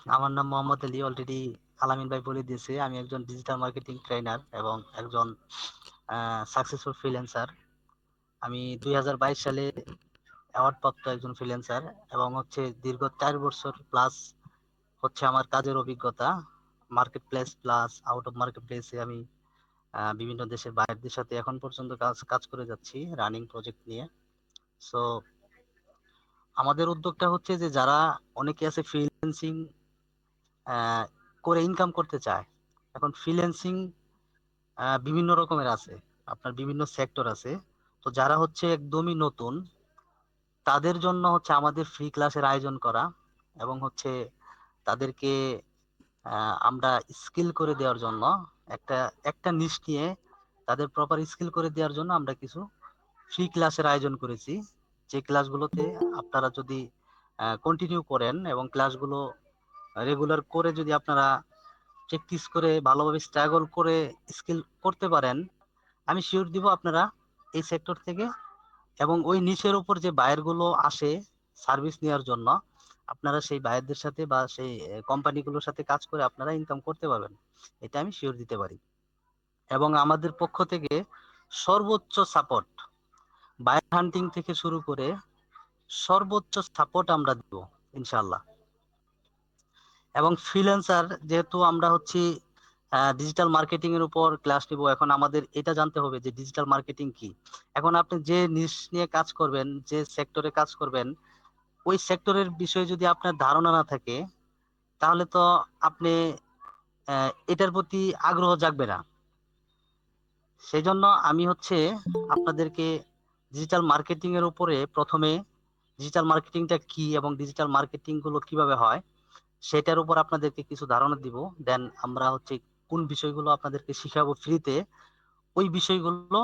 আমার নাম মোহাম্মদ আলী। অলরেডি আলামিন ভাই বলে দিয়েছে, আমি একজন ডিজিটাল মার্কেটিং ট্রেনার এবং একজন সাকসেসফুল ফ্রিল্যান্সার। আমি 2022 সালে অ্যাওয়ার্ড প্রাপ্ত একজন ফ্রিল্যান্সার এবং হচ্ছে দীর্ঘ 4 বছর প্লাস হচ্ছে আমার কাজের অভিজ্ঞতা। Market place plus out of market প্লেসে আমি বিভিন্ন দেশের বাইরের সাথে এখন পর্যন্ত কাজ কাজ করে যাচ্ছি রানিং প্রজেক্ট নিয়ে। সো আমাদের উদ্যোগটা হচ্ছে যে যারা অনেকে আছে ফ্রিল্যান্সিং করে ইনকাম করতে চায়। এখন ফ্রিল্যান্সিং বিভিন্ন রকমের আছে, আপনার বিভিন্ন সেক্টর আছে। তো যারা হচ্ছে একদমই নতুন, তাদের জন্য হচ্ছে আমাদের ফ্রি ক্লাসের আয়োজন করা এবং হচ্ছে তাদেরকে আমরা স্কিল করে দেওয়ার জন্য একটা একটা নিশ নিয়ে তাদের প্রপার স্কিল করে দেওয়ার জন্য আমরা কিছু ফ্রি ক্লাসের আয়োজন করেছি। যে ক্লাসগুলোতে আপনারা যদি কন্টিনিউ করেন এবং ক্লাসগুলো রেগুলার করে যদি আপনারা প্র্যাকটিস করে ভালোভাবে স্ট্রাগল করে স্কিল করতে পারেন, আমি শিওর দিব আপনারা এই সেক্টর থেকে এবং ওই নিচের উপর যে বায়ার গুলো আসে সার্ভিস নেওয়ার জন্য, আপনারা সেই বায়ারদের সাথে বা সেই কোম্পানিগুলোর সাথে কাজ করে আপনারা ইনকাম করতে পারবেন। এটা আমি শিওর দিতে পারি। এবং আমাদের পক্ষ থেকে সর্বোচ্চ সাপোর্ট, বায়ার হান্টিং থেকে শুরু করে সর্বোচ্চ সাপোর্ট আমরা দিব ইনশাল্লাহ। এবং ফ্রিল্যান্সার যেহেতু আমরা হচ্ছি ডিজিটাল মার্কেটিং এর উপর ক্লাস নিব, এখন আমাদের এটা জানতে হবে যে ডিজিটাল মার্কেটিং কি। এখন আপনি যে নিশ নিয়ে কাজ করবেন, যে সেক্টরে কাজ করবেন, ওই সেক্টরের বিষয়ে যদি আপনার ধারণা না থাকে, তাহলে তো আপনি এটার প্রতি আগ্রহ জাগবে না। সেই জন্য আমি হচ্ছে আপনাদেরকে ডিজিটাল মার্কেটিং এর উপরে প্রথমে ডিজিটাল মার্কেটিংটা কি এবং ডিজিটাল মার্কেটিং গুলো কিভাবে হয় সেটার উপর আপনাদেরকে কিছু ধারণা দিব। দেন আমরা হচ্ছে কোন বিষয়গুলো আপনাদেরকে শিখাবো ফ্রিতে, ওই বিষয়গুলো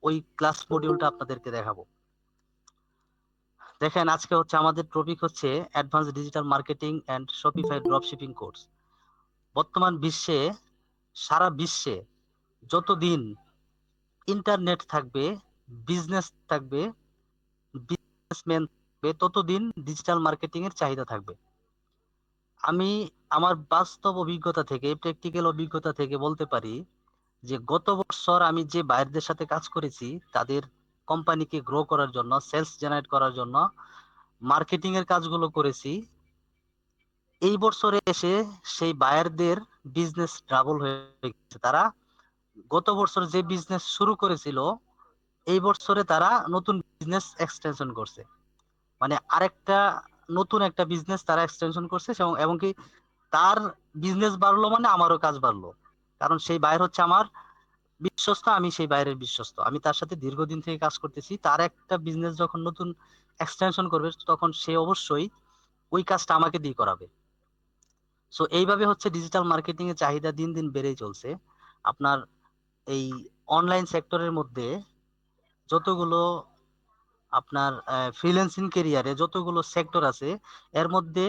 ওই ক্লাস মডিউলটা আপনাদেরকে দেখাবো। দেখেন, আজকে হচ্ছে আমাদের টপিক হচ্ছে advance digital marketing and Shopify dropshipping course. বর্তমান বিশ্বে, সারা বিশ্বে যতদিন ইন্টারনেট থাকবে, বিজনেস থাকবে, বিজনেসম্যান থাকবে, ততদিন ডিজিটাল মার্কেটিং এর চাহিদা থাকবে। আমি আমার বাস্তব অভিজ্ঞতা থেকে, প্র্যাকটিক্যাল অভিজ্ঞতা থেকে বলতে পারি যে গত বছর আমি যে বাইরদের সাথে কাজ করেছি, তাদের কোম্পানিকে গ্রো করার জন্য, সেলস জেনারেট করার জন্য মার্কেটিং এর কাজগুলো করেছি। এই বছরে এসে সেই বায়ারদের বিজনেস ডাবল হয়ে গেছে। তারা গত বছর যে বিজনেস শুরু করেছিল, এই বছরে তারা নতুন বিজনেস এক্সটেনশন করছে। মানে আরেকটা নতুন একটা বিজনেস তারা এক্সটেনশন করছে, এবং এবং কি তার বিজনেস বাড়লো মানে আমারও কাজ বাড়লো। কারণ সেই বায়ার হচ্ছে আমার বিশ্বস্ত, আমি সেই বাইরের বিশ্বস্ত, আমি তার সাথে দীর্ঘদিন থেকে কাজ করতেছি। তার একটা বিজনেস যখন নতুন এক্সটেনশন করবে, তখন সে অবশ্যই ওই কাজটা আমাকে দিয়ে করাবে। সো এইভাবে হচ্ছে ডিজিটাল মার্কেটিং এর চাহিদা দিন দিন বেড়েই চলছে। আপনার এই অনলাইন সেক্টরের মধ্যে যতগুলো আপনার ফ্রিল্যান্সিং কেরিয়ারে যতগুলো সেক্টর আছে, এর মধ্যে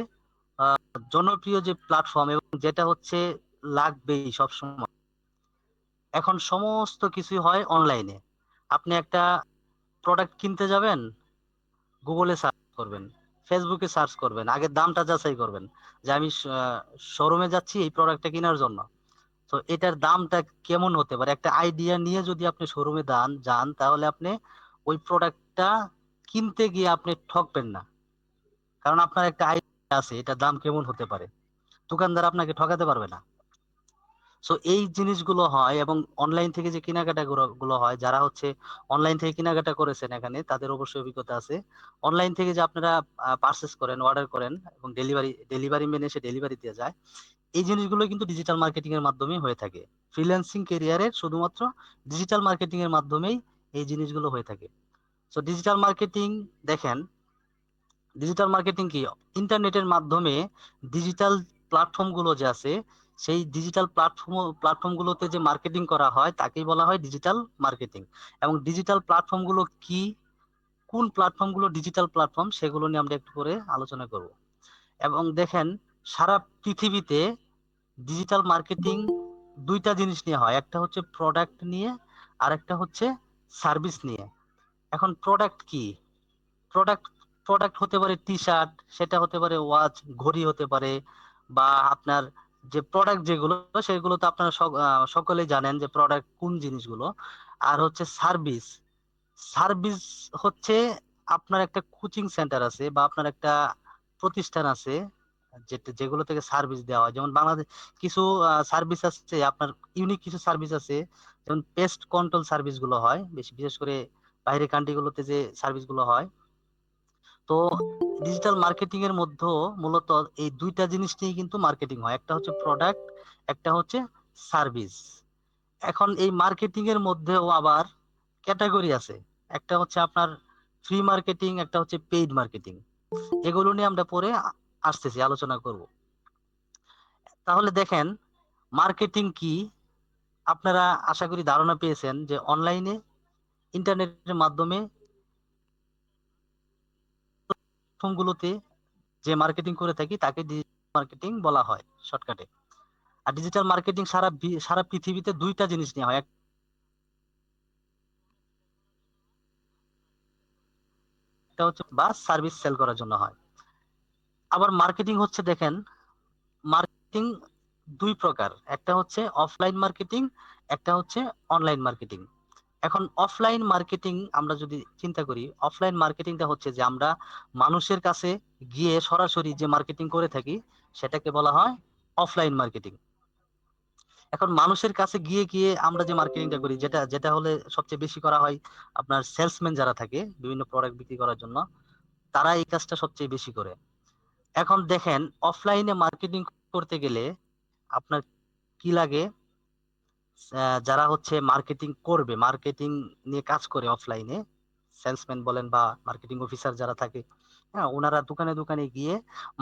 জনপ্রিয় যে প্ল্যাটফর্ম এবং যেটা হচ্ছে লাগবেই সব সময়, এখন সমস্ত কিছু হয় অনলাইনে। আপনি একটা প্রোডাক্ট কিনতে যাবেন, গুগলে সার্চ করবেন, ফেসবুকে সার্চ করবেন, আগে দামটা যাচাই করবেন যে আমি শোরুমে যাচ্ছি এই প্রোডাক্টটা কেনার জন্য। তো এটার দামটা কেমন হতে পারে, একটা আইডিয়া নিয়ে যদি আপনি শোরুমে যান, তাহলে আপনি ওই প্রোডাক্টটা কিনতে গিয়ে আপনি ঠকবেন না। কারণ আপনার একটা আইডিয়া আছে এটার দাম কেমন হতে পারে, দোকানদার আপনাকে ঠকাতে পারবে না। সো এই জিনিসগুলো হয়। এবং অনলাইন থেকে যে কেনাকাটা গুলো হয়, যারা হচ্ছে অনলাইন থেকে কেনাকাটা করেছেন এখানে, তাদের অবশ্যই অভিজ্ঞতা আছে। অনলাইন থেকে যে আপনারা পারচেস করেন, অর্ডার করেন এবং ডেলিভারি ম্যান এসে ডেলিভারি দিয়ে যায়, এই জিনিসগুলো কিন্তু ডিজিটাল মার্কেটিং এর মাধ্যমেই হয়ে থাকে। ফ্রিল্যান্সিং ক্যারিয়ারের শুধুমাত্র ডিজিটাল মার্কেটিং এর মাধ্যমেই এই জিনিসগুলো হয়ে থাকে। সো ডিজিটাল মার্কেটিং, দেখেন, ডিজিটাল মার্কেটিং কি, ইন্টারনেটের মাধ্যমে ডিজিটাল প্ল্যাটফর্ম গুলো যে আছে, সেই ডিজিটাল প্ল্যাটফর্ম গুলোতে যে মার্কেটিং করা হয় তাকেই বলা হয় ডিজিটাল মার্কেটিং। এবং ডিজিটাল প্ল্যাটফর্ম গুলো কি, কোন প্ল্যাটফর্ম গুলো ডিজিটাল প্ল্যাটফর্ম, সেগুলো নিয়ে আমরা একটু পরে আলোচনা করব। এবং দেখেন, সারা পৃথিবীতে ডিজিটাল মার্কেটিং দুইটা জিনিস নিয়ে হয়, একটা হচ্ছে প্রোডাক্ট নিয়ে, আর একটা হচ্ছে সার্ভিস নিয়ে। এখন প্রোডাক্ট কি, প্রোডাক্ট প্রোডাক্ট হতে পারে টি শার্ট, সেটা হতে পারে ওয়াচ, ঘড়ি হতে পারে, বা আপনার যে প্রোডাক্ট যেগুলো, সেগুলো তো আপনারা সকলেই জানেন যে প্রোডাক্ট কোন জিনিসগুলো। আর হচ্ছে সার্ভিস। সার্ভিস হচ্ছে আপনার একটা কোচিং সেন্টার আছে বা আপনার একটা প্রতিষ্ঠান আছে যেগুলো থেকে সার্ভিস দেওয়া হয়। যেমন বাংলাদেশ কিছু সার্ভিস আছে আপনার, ইউনিক কিছু সার্ভিস আছে, যেমন পেস্ট কন্ট্রোল সার্ভিস গুলো হয় বেশি, বিশেষ করে বাইরের কান্ট্রি গুলোতে যে সার্ভিস গুলো হয়। তো ডিজিটাল মার্কেটিং এর মধ্যে মূলত এই দুইটা জিনিস নিয়ে কিন্তু মার্কেটিং হয়, একটা হচ্ছে প্রোডাক্ট, একটা হচ্ছে সার্ভিস। এখন এই মার্কেটিং এর মধ্যেও আবার ক্যাটাগরি আছে, একটা হচ্ছে আপনার ফ্রি মার্কেটিং, একটা হচ্ছে পেইড মার্কেটিং। এগুলো নিয়ে আমরা পরে আসতেছি, আলোচনা করব। তাহলে দেখেন মার্কেটিং কি। আপনারা আশা করি ধারণা পেয়েছেন যে অনলাইনে ইন্টারনেটের মাধ্যমে প্ল্যাটফর্মগুলোতে যে মার্কেটিং করে থাকি তাকে ডিজিটাল মার্কেটিং বলা হয় শর্টকাটে। আর ডিজিটাল মার্কেটিং সারা পৃথিবীতে দুইটা জিনিস নিয়ে হয়, একটা হচ্ছে বা সার্ভিস সেল করার জন্য হয়। আবার মার্কেটিং হচ্ছে দেখেন, মার্কেটিং দুই প্রকার, একটা হচ্ছে অফলাইন মার্কেটিং, একটা হচ্ছে অনলাইন মার্কেটিং। এখন অফলাইন মার্কেটিং আমরা যদি চিন্তা করি, অফলাইন মার্কেটিংটা হচ্ছে যে আমরা মানুষের কাছে গিয়ে সরাসরি যে মার্কেটিং করে থাকি সেটাকে বলা হয় অফলাইন মার্কেটিং। এখন মানুষের কাছে গিয়ে গিয়ে আমরা যে মার্কেটিংটা করি, যেটা যেটা হলে সবচেয়ে বেশি করা হয় আপনার সেলসম্যান যারা থাকে বিভিন্ন প্রোডাক্ট বিক্রি করার জন্য, তারা এই কাজটা সবচেয়ে বেশি করে। এখন দেখেন অফলাইনে মার্কেটিং করতে গেলে আপনার কি লাগে। যারা হচ্ছে মার্কেটিং করবে, মার্কেটিং নিয়ে কাজ করে অফলাইনে, সেলসম্যান বলেন বা মার্কেটিং অফিসার যারা থাকে, হ্যাঁ, ওনারা দোকানে দোকানে গিয়ে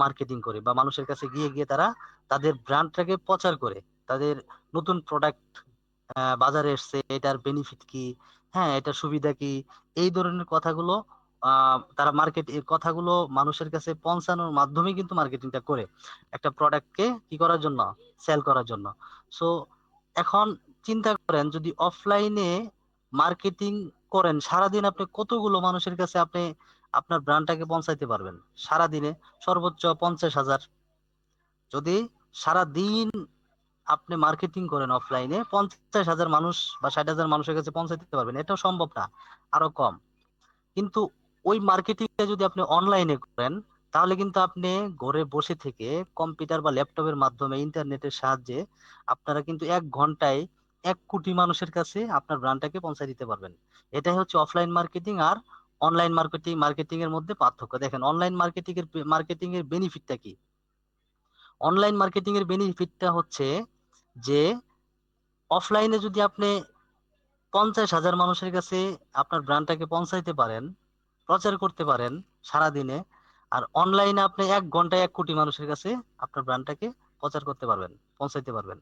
মার্কেটিং করে বা মানুষের কাছে গিয়ে গিয়ে তারা তাদের ব্র্যান্ডটাকে প্রচার করে, তাদের নতুন প্রোডাক্ট বাজারে এসছে, এটার বেনিফিট কি, হ্যাঁ এটার সুবিধা কি, এই ধরনের কথাগুলো তারা মার্কেট এই কথাগুলো মানুষের কাছে পৌঁছানোর মাধ্যমে কিন্তু মার্কেটিংটা করে একটা প্রোডাক্টকে কি করার জন্য, সেল করার জন্য। সো এখন চিন্তা করেন যদি অফলাইনে মার্কেটিং করেন, সারাদিন আপনি কতগুলো মানুষের কাছে আপনি আপনার ব্র্যান্ডটাকে পৌঁছাইতে পারবেন সারাদিনে? সর্বোচ্চ 50,000। যদি সারাদিন আপনি মার্কেটিং করেন অফলাইনে, 50,000 মানুষ বা 60,000 মানুষের কাছে পৌঁছাতে পারবেন, এটাও সম্ভব না, আরো কম। কিন্তু ওই মার্কেটিংটা যদি আপনি অনলাইনে করেন, তাহলে কিন্তু আপনি ঘরে বসে থেকে কম্পিউটার বা ল্যাপটপের মাধ্যমে ইন্টারনেটের সাহায্যে আপনারা কিন্তু 1 ঘন্টায় 1 কোটি মানুষের কাছে আপনার ব্র্যান্ডটাকে পৌঁছে দিতে পারবেন। এটাই হচ্ছে অফলাইন মার্কেটিং আর অনলাইন মার্কেটিং এর মধ্যে পার্থক্য। দেখেন অনলাইন মার্কেটিং এর বেনিফিটটা কি। অনলাইন মার্কেটিং এর বেনিফিটটা হচ্ছে যে অফলাইনে যদি আপনি 50,000 মানুষের কাছে আপনার ব্র্যান্ডটাকে পৌঁছাইতে পারেন, প্রচার করতে পারেন সারাদিনে, আর অনলাইনে আপনি 1 ঘন্টায় 1 কোটি মানুষের কাছে আপনার ব্র্যান্ডটাকে প্রচার করতে পারবেন, পৌঁছাইতে পারবেন।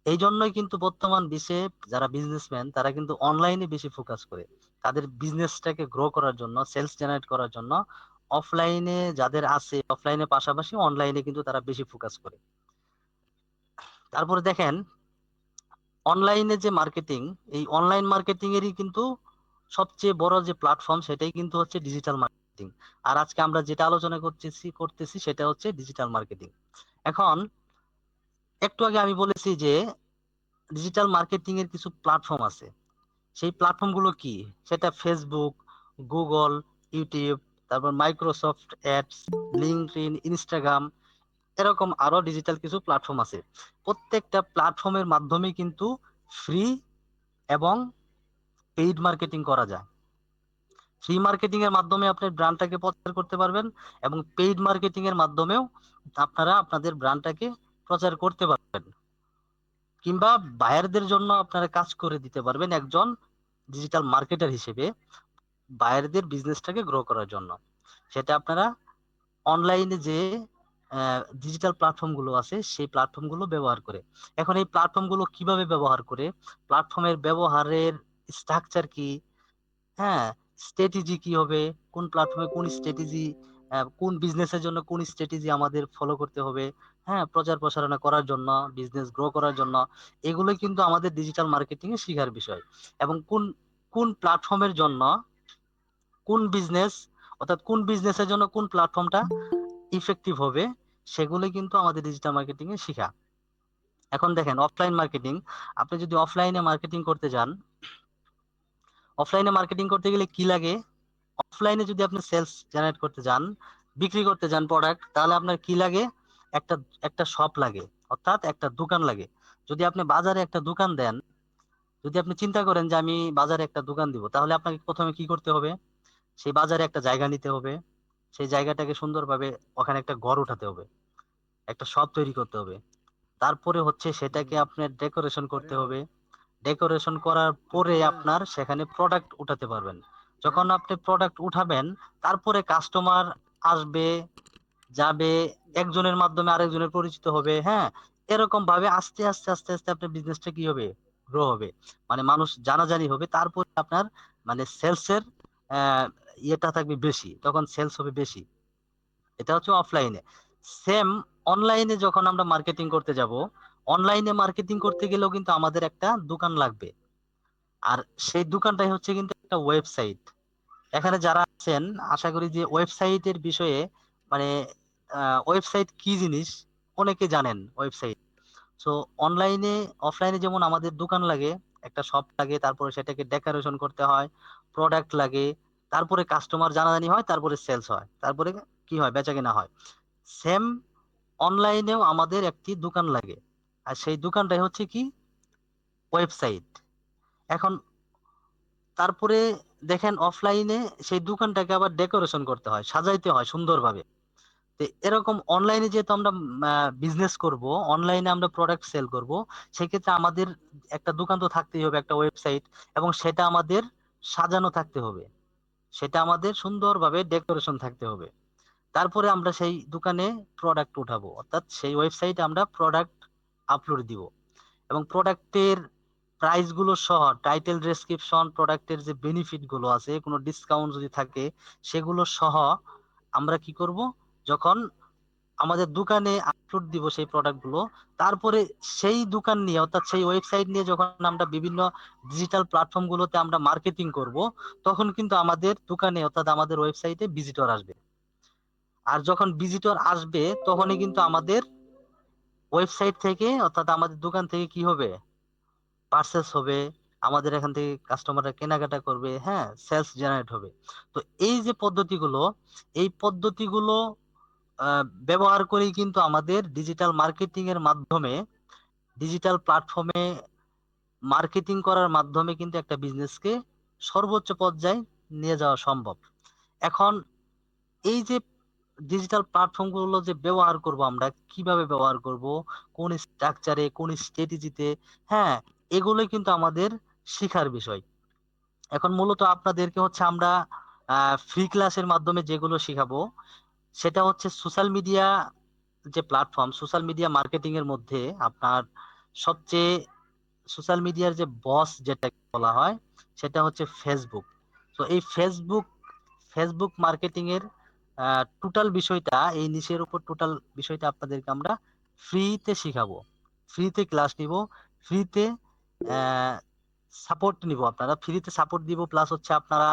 এই জন্যই কিন্তু বর্তমান বিশ্বে যারা বিজনেসম্যান তারা কিন্তু অনলাইনে বেশি ফোকাস করে, তাদের বিজনেসটাকে গ্রো করার জন্য, সেলস জেনারেট করার জন্য। অফলাইনে যাদের আছে, অফলাইনের পাশাপাশি অনলাইনে কিন্তু তারা বেশি ফোকাস করে। তারপরে দেখেন অনলাইনে যে মার্কেটিং, এই অনলাইন মার্কেটিং এরই কিন্তু সবচেয়ে বড় যে প্ল্যাটফর্ম সেটাই কিন্তু হচ্ছে ডিজিটাল মার্কেটিং। আর আজকে আমরা যেটা আলোচনা করতেছি সেটা হচ্ছে ডিজিটাল মার্কেটিং। এখন একটু আগে আমি বলেছি যে ডিজিটাল মার্কেটিং এর কিছু প্ল্যাটফর্ম আছে। সেই প্ল্যাটফর্ম গুলো কি? সেটা ফেসবুক, গুগল, ইউটিউব, তারপর মাইক্রোসফট অ্যাডস, লিঙ্কডইন, ইনস্টাগ্রাম, এরকম আরো ডিজিটাল কিছু প্ল্যাটফর্ম আছে। প্রত্যেকটা প্ল্যাটফর্মের মাধ্যমে কিন্তু ফ্রি এবং পেইড মার্কেটিং করা যায়। ফ্রি মার্কেটিং এর মাধ্যমে আপনার ব্র্যান্ডটাকে প্রচার করতে পারবেন, এবং পেইড মার্কেটিং এর মাধ্যমেও আপনারা আপনাদের ব্র্যান্ডটাকে প্রচার করতে পারবেন, কিংবা বায়ারদের জন্য আপনারা কাজ করে দিতে পারবেন একজন ডিজিটাল মার্কেটার হিসেবে, বায়ারদের বিজনেসটাকে গ্রো করার জন্য। সেটা আপনারা অনলাইনে যে ডিজিটাল প্ল্যাটফর্ম গুলো আছে সেই প্ল্যাটফর্ম গুলো ব্যবহার করে। এখন এই প্ল্যাটফর্ম গুলো কিভাবে ব্যবহার করে, প্ল্যাটফর্মের ব্যবহারের স্ট্রাকচার কি, হ্যাঁ স্ট্র্যাটেজি কি হবে, কোন প্ল্যাটফর্মে কোন স্ট্র্যাটেজি, কোন বিজনেসের জন্য কোন স্ট্র্যাটেজি আমাদের ফলো করতে হবে, হ্যাঁ প্রচার প্রসারণা করার জন্য, বিজনেস গ্রো করার জন্য, এগুলো কিন্তু আমাদের ডিজিটাল মার্কেটিং এ শেখার বিষয়। এবং কোন কোন প্ল্যাটফর্মের জন্য কোন বিজনেস, অর্থাৎ কোন বিজনেসের জন্য কোন প্ল্যাটফর্মটা ইফেক্টিভ হবে, সেগুলো কিন্তু আমাদের ডিজিটাল মার্কেটিং এ শিখা। এখন দেখেন অফলাইন মার্কেটিং, আপনি যদি অফলাইনে মার্কেটিং করতে যান, অফলাইনে মার্কেটিং করতে গেলে কি লাগে? অফলাইনে যদি আপনি সেলস জেনারেট করতে যান, বিক্রি করতে যান প্রোডাক্ট, তাহলে আপনার কি লাগে? একটা একটা শপ লাগে, অর্থাৎ একটা দোকান লাগে। যদি আপনি বাজারে একটা দোকান দেন, যদি আপনি চিন্তা করেন যে আমি বাজারে একটা দোকান দিব, তাহলে আপনাকে প্রথমে কি করতে হবে? সেই বাজারে একটা জায়গা নিতে হবে, সেই জায়গাটাকে সুন্দরভাবে ওখানে একটা ঘর উঠাতে হবে, একটা শপ তৈরি করতে হবে। তারপরে হচ্ছে সেটাকে আপনার ডেকোরেশন করতে হবে। ডেকোরেশন করার পরে আপনার সেখানে প্রোডাক্ট উঠাতে পারবেন। যখন আপনি প্রোডাক্ট উঠাবেন, তারপরে কাস্টমার আসবে, যাবে, একজনের মাধ্যমে আরেকজনের পরিচিত হবে, হ্যাঁ। এরকম ভাবে আস্তে আস্তে আস্তে আস্তে আপনার বিজনেসটা কি হবে? গ্রো হবে, মানে মানুষ জানাজানি হবে। তারপরে আপনার মানে সেলস এর আহ, ইয়েটা থাকবে বেশি, তখন সেলস হবে বেশি। এটা হচ্ছে অফলাইনে। সেম অনলাইনে যখন আমরা মার্কেটিং করতে যাব, অনলাইনে মার্কেটিং করতে গেলেও কিন্তু আমাদের একটা দোকান লাগবে। আর সেই দোকানটাই হচ্ছে কিন্তু একটা ওয়েবসাইট। এখানে যারা আছেন, আশা করি যে ওয়েবসাইটের বিষয়ে মানে ওয়েবসাইট কি জিনিস অনেকে জানেন। ওয়েবসাইট, সো অনলাইনে অফলাইনে যেমন আমাদের দোকান লাগে, একটা শপ লাগে, তারপরে সেটাকে ডেকোরেশন করতে হয়, প্রোডাক্ট লাগে, তারপরে কাস্টমার জানাজানি হয়, তারপরে সেলস হয়, তারপরে কি হয়? বেচাকেনা হয়। সেম অনলাইনেও আমাদের একটি দোকান লাগে, আর সেই দোকানটাই হচ্ছে কি? ওয়েবসাইট। এখন তারপরে দেখেন অফলাইনে সেই দোকানটাকে আবার ডেকোরেশন করতে হয়, সাজাইতে হয় সুন্দরভাবে। তো এরকম অনলাইনে যেহেতু আমরা বিজনেস করব, অনলাইনে আমরা প্রোডাক্ট সেল করব, সেক্ষেত্রে আমাদের একটা দোকান তো থাকতেই হবে, একটা ওয়েবসাইট, এবং সেটা আমাদের সাজানো থাকতে হবে, সেটা আমাদের সুন্দরভাবে ডেকোরেশন থাকতে হবে। তারপরে আমরা সেই দোকানে প্রোডাক্ট উঠাবো, অর্থাৎ সেই ওয়েবসাইটে আমরা প্রোডাক্ট আপলোড দিব, এবং প্রোডাক্টের প্রাইস গুলো সহ, টাইটেল, ডেসক্রিপশন, প্রোডাক্টের যে বেনিফিট গুলো আছে, কোনো ডিসকাউন্ট যদি থাকে, সেগুলো সহ আমরা কি করব? যখন আমাদের দোকানে আপলোড দিব সেই প্রোডাক্ট গুলো, তারপরে সেই দোকান নিয়ে, অর্থাৎ সেই ওয়েবসাইট নিয়ে যখন আমরা বিভিন্ন ডিজিটাল প্ল্যাটফর্ম গুলোতে আমরা মার্কেটিং করব, তখন কিন্তু আমাদের দোকানে অর্থাৎ আমাদের ওয়েবসাইটে ভিজিটর আসবে। আর যখন ভিজিটর আসবে, তখনই কিন্তু আমাদের ওয়েবসাইট থেকে অর্থাৎ আমাদের দোকান থেকে কি হবে? পার্সেস হবে, আমাদের এখান থেকে কাস্টমাররা কেনাকাটা করবে, হ্যাঁ, সেলস জেনারেট হবে। তো এই যে পদ্ধতিগুলো, এই পদ্ধতিগুলো ব্যবহার করেই কিন্তু আমাদের ডিজিটাল মার্কেটিং এর মাধ্যমে, ডিজিটাল প্ল্যাটফর্মে মার্কেটিং করার মাধ্যমে কিন্তু একটা বিজনেসকে সর্বোচ্চ পর্যায়ে নিয়ে যাওয়া সম্ভব। এখন এই যে ডিজিটাল প্ল্যাটফর্ম গুলো যে ব্যবহার করব, আমরা কিভাবে ব্যবহার করব, কোন স্ট্রাকচারে, কোন স্ট্র্যাটেজিতে, হ্যাঁ, এগুলো কিন্তু আমাদের শিখার বিষয়। এখন মূলত আপনাদেরকে হচ্ছে আমরা ফ্রি ক্লাসের মাধ্যমে যেগুলো শিখাবো, সেটা হচ্ছে সোশ্যাল মিডিয়া যে প্ল্যাটফর্ম, সোশ্যাল মিডিয়া মার্কেটিং এর মধ্যে আপনার সবচেয়ে সোশ্যাল মিডিয়ার যে বস যেটা বলা হয়, সেটা হচ্ছে ফেসবুক। তো এই ফেসবুক, ফেসবুক মার্কেটিং এর টোটাল বিষয়টা, এই নিশের উপর টোটাল বিষয়টা আপনাদেরকে আমরা ফ্রিতে শিখাবো, ফ্রিতে ক্লাস নিব, ফ্রিতে সাপোর্ট নিব, আপনারা ফ্রিতে সাপোর্ট দিব। প্লাস হচ্ছে আপনারা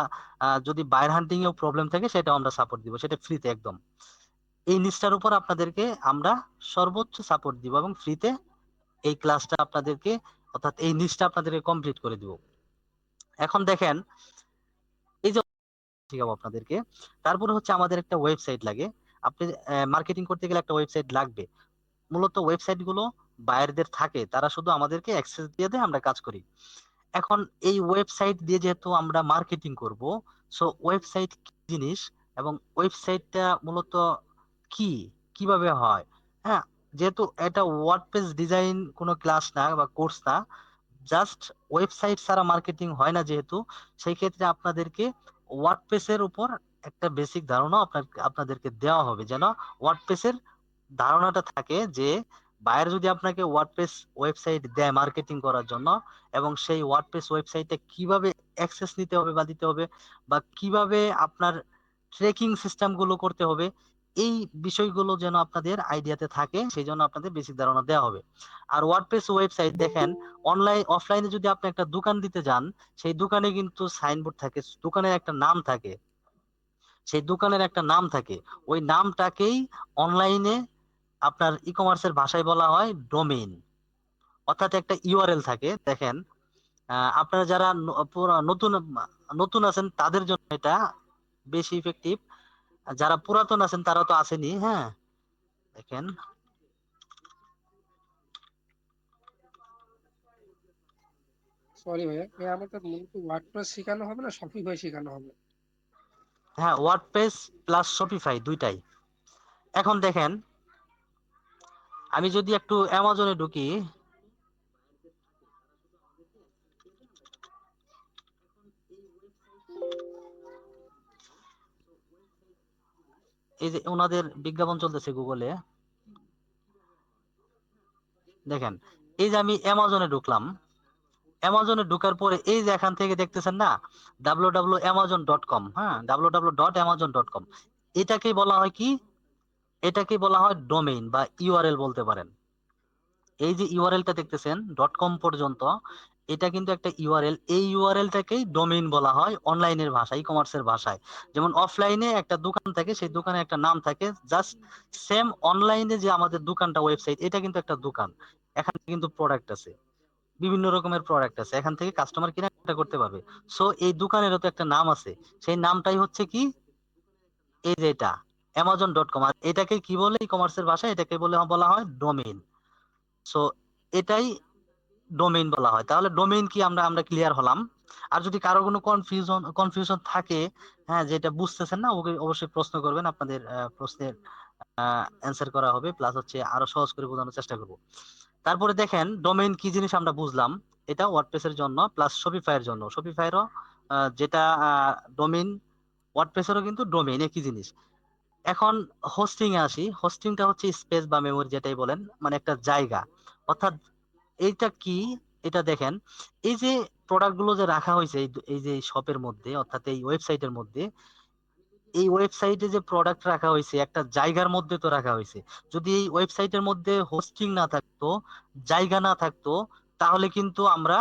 যদি বায়ার হান্টিং এও প্রবলেম থাকে, সেটাও আমরা সাপোর্ট দিব, সেটা ফ্রিতে একদম। এই নিচটার উপর আপনাদেরকে আমরা সর্বোচ্চ সাপোর্ট দিব, এবং ফ্রিতে এই ক্লাসটা আপনাদেরকে, অর্থাৎ এই নিচটা আপনাদেরকে কমপ্লিট করে দিব। এখন দেখেন, এই যে শিখাবো আপনাদেরকে, তারপরে হচ্ছে আমাদের একটা ওয়েবসাইট লাগে। আপনি মার্কেটিং করতে গেলে একটা ওয়েবসাইট লাগবে। মূলত ওয়েবসাইট গুলো বায়ারদের থাকে, তারা শুধু আমাদেরকে অ্যাক্সেস দিয়ে দেয়, আমরা কাজ করি। এখন এই ওয়েবসাইট দিয়ে যেহেতু আমরা মার্কেটিং করব, সো ওয়েবসাইট কি জিনিস, এবং ওয়েবসাইটটা মূলত কি, কিভাবে হয়, হ্যাঁ, যেহেতু এটা ওয়ার্ডপ্রেস ডিজাইন কোনো ক্লাস না বা কোর্স না, জাস্ট ওয়েবসাইট ছাড়া মার্কেটিং হয় না যেহেতু, সেই ক্ষেত্রে আপনাদেরকে ওয়ার্ডপ্রেসের উপর একটা বেসিক ধারণা আপনাদেরকে দেওয়া হবে, যেন ওয়ার্ডপ্রেসের ধারণাটা থাকে যে বায়ার যদি আপনাকে ওয়ার্ডপ্রেস ওয়েবসাইট দেয় মার্কেটিং করার জন্য, এবং সেই ওয়ার্ডপ্রেস ওয়েবসাইটে কিভাবে অ্যাক্সেস নিতে হবে বা দিতে হবে, বা কিভাবে আপনার ট্রেকিং সিস্টেম গুলো করতে হবে, এই বিষয়গুলো যেন আপনাদের আইডিয়াতে থাকে, সেই জন্য আপনাদের বেসিক ধারণা দেওয়া হবে। আর ওয়ার্ডপ্রেস ওয়েবসাইট দেখেন, অনলাইন অফলাইনে যদি আপনি একটা দোকান দিতে যান, সেই দোকানে কিন্তু সাইনবোর্ড থাকে, দোকানের একটা নাম থাকে, সেই দোকানের একটা নাম থাকে, ওই নামটাকেই অনলাইনে আপনার ই কমার্সের ভাষায় বলা হয় ডোমেইন। অর্থাৎ একটা ইউআরএল থাকে, দেখেন আপনারা যারা নতুন নতুন আছেন তাদের জন্য এটা বেশি ইফেক্টিভ। যারা পুরাতন আছেন তারা তো আসেনি, হ্যাঁ। দেখেন, সরি ভাইয়া, আমাকে মূলত ওয়ার্ডপ্রেস শেখানো হবে না শপিফাই শেখানো হবে? হ্যাঁ, ওয়ার্ডপ্রেস প্লাস শপিফাই দুইটাই। এখন দেখেন, আমি যদি একটু অ্যামাজনে ঢুকি, এই যে ওনাদের বিজ্ঞাপন চলতেছে গুগলে, দেখেন এই যে আমি অ্যামাজনে ঢুকলাম। অ্যামাজনে ঢোকার পরে এই যে এখান থেকে দেখতেছেন না, www.amazon.com, হ্যাঁ, www.amazon.com, এটাকে বলা হয় কি, এটাকে বলা হয় ডোমেইন বা ইউআরএল বলতে পারেন। এই যে ইউআরএলটা দেখতেছেন ডট কম পর্যন্ত, এটা কিন্তু একটা ইউআরএল। এই ইউআরএলটাকেই ডোমেইন বলা হয় অনলাইনের ভাষায়, ই কমার্সের ভাষায়। যেমন অফলাইনে একটা দোকান থাকে, সেই দোকানে একটা নাম থাকে, জাস্ট সেম অনলাইনে যে আমাদের দোকানটা, ওয়েবসাইট, এটা কিন্তু একটা দোকান। এখানে কিন্তু প্রোডাক্ট আছে, বিভিন্ন রকমের প্রোডাক্ট আছে, এখান থেকে কাস্টমার কেনাকাটা করতে পারবে। সো এই দোকানেরও তো একটা নাম আছে, সেই নামটাই হচ্ছে কি, এই যে এটা Amazon.com। আর এটাকে কি বলে ই কমার্সের ভাষায়, এটাকে বলা হয় ডোমেইন। সো এটাই ডোমেইন বলা হয়। তাহলে ডোমেইন কি, আমরা আমরা ক্লিয়ার হলাম। আর যদি কারো কোনো কনফিউশন থাকে, হ্যাঁ, যেটা বুঝতেছেন না, ওকে অবশ্যই প্রশ্ন করবেন, আপনাদের প্রশ্নের অ্যান্সার করা হবে, প্লাস হচ্ছে আরো সহজ করে বোঝানোর চেষ্টা করব। তারপরে দেখেন ডোমেইন কি জিনিস আমরা বুঝলাম। এটা ওয়ার্ডপ্রেসের জন্য প্লাস শপিফাই এর জন্য, শপিফাইরও যেটা ডোমেইন, ওয়ার্ডপ্রেসেরও কিন্তু ডোমেইন একই জিনিস। এখন হোস্টিং এ আসি। হোস্টিংটা হচ্ছে স্পেস বা মেমোরি, যেটাই বলেন, মানে একটা জায়গা। অর্থাৎ এইটা কি, এটা দেখেন, এই যে প্রোডাক্ট গুলো যে রাখা হয়েছে এই যে শপের মধ্যে, অর্থাৎ এই ওয়েবসাইটের মধ্যে, এই ওয়েবসাইটে যে প্রোডাক্ট রাখা হয়েছে একটা জায়গার মধ্যে তো রাখা হয়েছে। যদি এই ওয়েবসাইটের মধ্যে হোস্টিং না থাকতো, জায়গা না থাকতো, তাহলে কিন্তু আমরা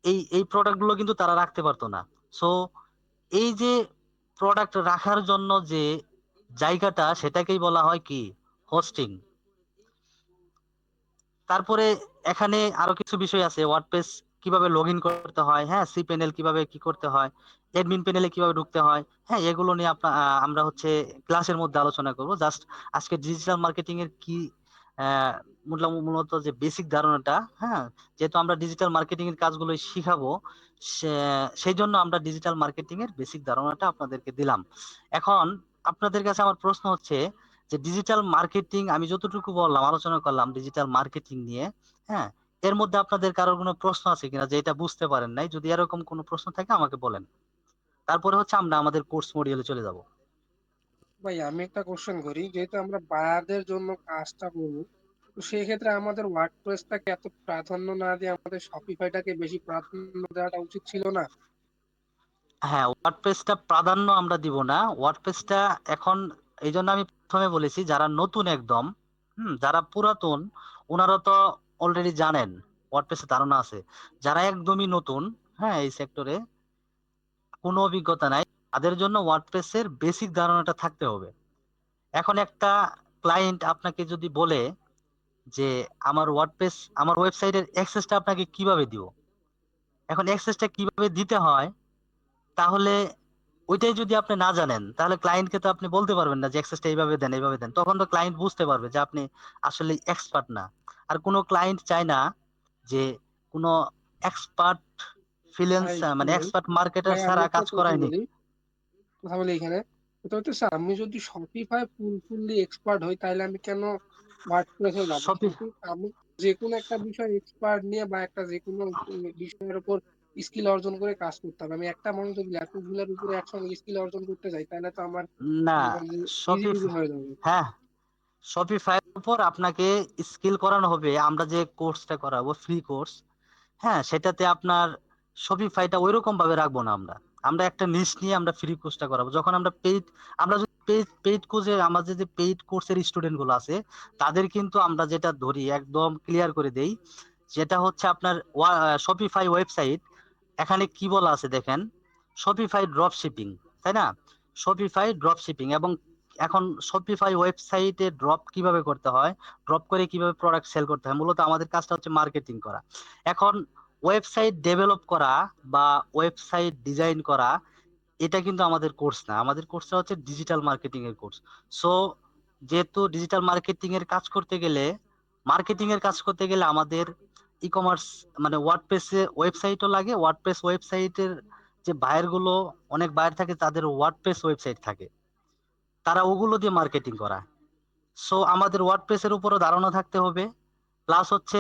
এই এই প্রোডাক্ট গুলো কিন্তু তারা রাখতে পারতো না। সো এই যে প্রোডাক্ট রাখার জন্য যে জায়গাটা, সেটাকেই বলা হয় কি, হোস্টিং। তারপরে এখানে আরো কিছু বিষয় আছে, ওয়ার্ডপ্রেস কিভাবে লগ ইন করতে হয়, হ্যাঁ, সি প্যানেল কিভাবে কি করতে হয়, অ্যাডমিন প্যানেলে কিভাবে ঢুকতে হয়, হ্যাঁ, এগুলো নিয়ে আমরা হচ্ছে ক্লাসের মধ্যে আলোচনা করব। জাস্ট আজকে ডিজিটাল মার্কেটিং এর কি আহ, মূলত যে বেসিক ধারণাটা, হ্যাঁ, যেহেতু আমরা ডিজিটাল মার্কেটিং এর কাজগুলো শিখাবো, সেই জন্য আমরা ডিজিটাল মার্কেটিং এর বেসিক ধারণাটা আপনাদেরকে দিলাম। এখন আপনাদের কাছে আমার প্রশ্ন হচ্ছে যে ডিজিটাল মার্কেটিং আমি যতটুকু বললাম, আলোচনা করলাম ডিজিটাল মার্কেটিং নিয়ে, হ্যাঁ, এর মধ্যে আপনাদের কারোর কোনো প্রশ্ন আছে কিনা, যে এটা বুঝতে পারেন নাই? যদি এরকম কোনো প্রশ্ন থাকে আমাকে বলেন, তারপরে হচ্ছে আমরা আমাদের কোর্স মডিউলে চলে যাব। ভাই আমি একটা কোশ্চেন করি, যেহেতু আমরা বায়ারদের জন্য কাজটা করবো, তো সেই ক্ষেত্রে আমাদের ওয়ার্ডপ্রেসটাকে এত প্রাধান্য না দিয়ে আমাদের শপিফাইটাকে বেশি প্রাধান্য দেওয়াটা উচিত ছিল না? হ্যাঁ, ওয়ার্ডপ্রেসটা প্রাধান্য আমরা দিব না। ওয়ার্ডপ্রেসটা এখন, এই জন্য আমি প্রথমে বলেছি, যারা নতুন একদম, যারা পুরাতন, ওনারা তো অলরেডি জানেন, ওয়ার্ডপ্রেসের ধারণা আছে। যারা একদমই নতুন, হ্যাঁ, এই সেক্টরে কোনো অভিজ্ঞতা নাই, তাদের জন্য ওয়ার্ডপ্রেসের বেসিক ধারণাটা থাকতে হবে। এখন একটা ক্লায়েন্ট আপনাকে যদি বলে যে আমার ওয়ার্ডপ্রেস, আমার ওয়েবসাইটের অ্যাক্সেসটা আপনাকে কিভাবে দিব, এখন অ্যাক্সেসটা কিভাবে দিতে হয়, তাহলে ওইটাই যদি আপনি না জানেন, তাহলে ক্লায়েন্টকে তো আপনি বলতে পারবেন না যে অ্যাক্সেসটা এইভাবে দেন, এইভাবে দেন। তখন তো ক্লায়েন্ট বুঝতে পারবে যে আপনি আসলে এক্সপার্ট না। আর কোনো ক্লায়েন্ট চায় না যে কোনো এক্সপার্ট ফ্রিল্যান্স, ভাই মানে শুনেন, এক্সপার্ট মার্কেটার ভাই আমি ছাড়া একটা কাজ কথা করায়নি। বলি, কথা বলি এখানে। এটা হচ্ছে আমি যদি শপিফাই ফুললি এক্সপার্ট হই, তাহলে আমি কেন ওয়ার্ডপ্রেসে যাবো? শপি আমি যে কোনো একটা বিষয় এক্সপার্ট নিয়ে বা একটা যে কোনো বিষয়ের উপর স্কিল অর্জন করে কাজ করতে হবে। আমি একটা মানুষ যদি এতগুলোর উপরে একসঙ্গে স্কিল অর্জন করতে যাই, তাহলে তো আমার না, ইজি শপি ইজি হয়ে যাবে। হ্যাঁ, শপিফাইয়ের উপর আপনাকে স্কিল করানো হবে। আমরা যে কোর্সটা করাবো, ফ্রি কোর্স, হ্যাঁ, সেটাতে আপনার শপিফাইটা ওইরকম ভাবে রাখবো না। আমরা আমরা একটা নিশ নিয়ে আমরা ফ্রি কোর্সটা করাবো। যখন আমরা পেইড, আমরা যদি পেইড কোর্সে, আমাদের যে পেইড কোর্সের স্টুডেন্ট গুলো আছে, তাদের কিন্তু আমরা যেটা ধরি একদম ক্লিয়ার করে দেই, যেটা হচ্ছে আপনার শপিফাই ওয়েবসাইট। এখানে কি বলা আছে দেখেন, শপিফাই ড্রপ শিপিং, তাই না? শপিফাই ড্রপ শিপিং, এবং এখন শপিফাই ওয়েবসাইটে ড্রপ কিভাবে করতে হয়, ড্রপ করে কিভাবে প্রোডাক্ট সেল করতে হয়, মূলত আমাদের কাজটা হচ্ছে মার্কেটিং করা। এখন ওয়েবসাইট ডেভেলপ করা বা ওয়েবসাইট ডিজাইন করা এটা কিন্তু আমাদের কোর্স না, আমাদের কোর্সটা হচ্ছে ডিজিটাল মার্কেটিং এর কোর্স। সো যেহেতু ডিজিটাল মার্কেটিং এর কাজ করতে গেলে আমাদের ই কমার্স মানে ওয়ার্ডপ্রেসে ওয়েবসাইটও লাগে। ওয়ার্ডপ্রেস ওয়েবসাইটের যে বায়ার গুলো, অনেক বায়ার থাকে তাদের ওয়ার্ডপ্রেস ওয়েবসাইট থাকে, তারা ওগুলো দিয়ে মার্কেটিং করা। সো আমাদের ওয়ার্ডপ্রেসের উপরও ধারণা থাকতে হবে। প্লাস হচ্ছে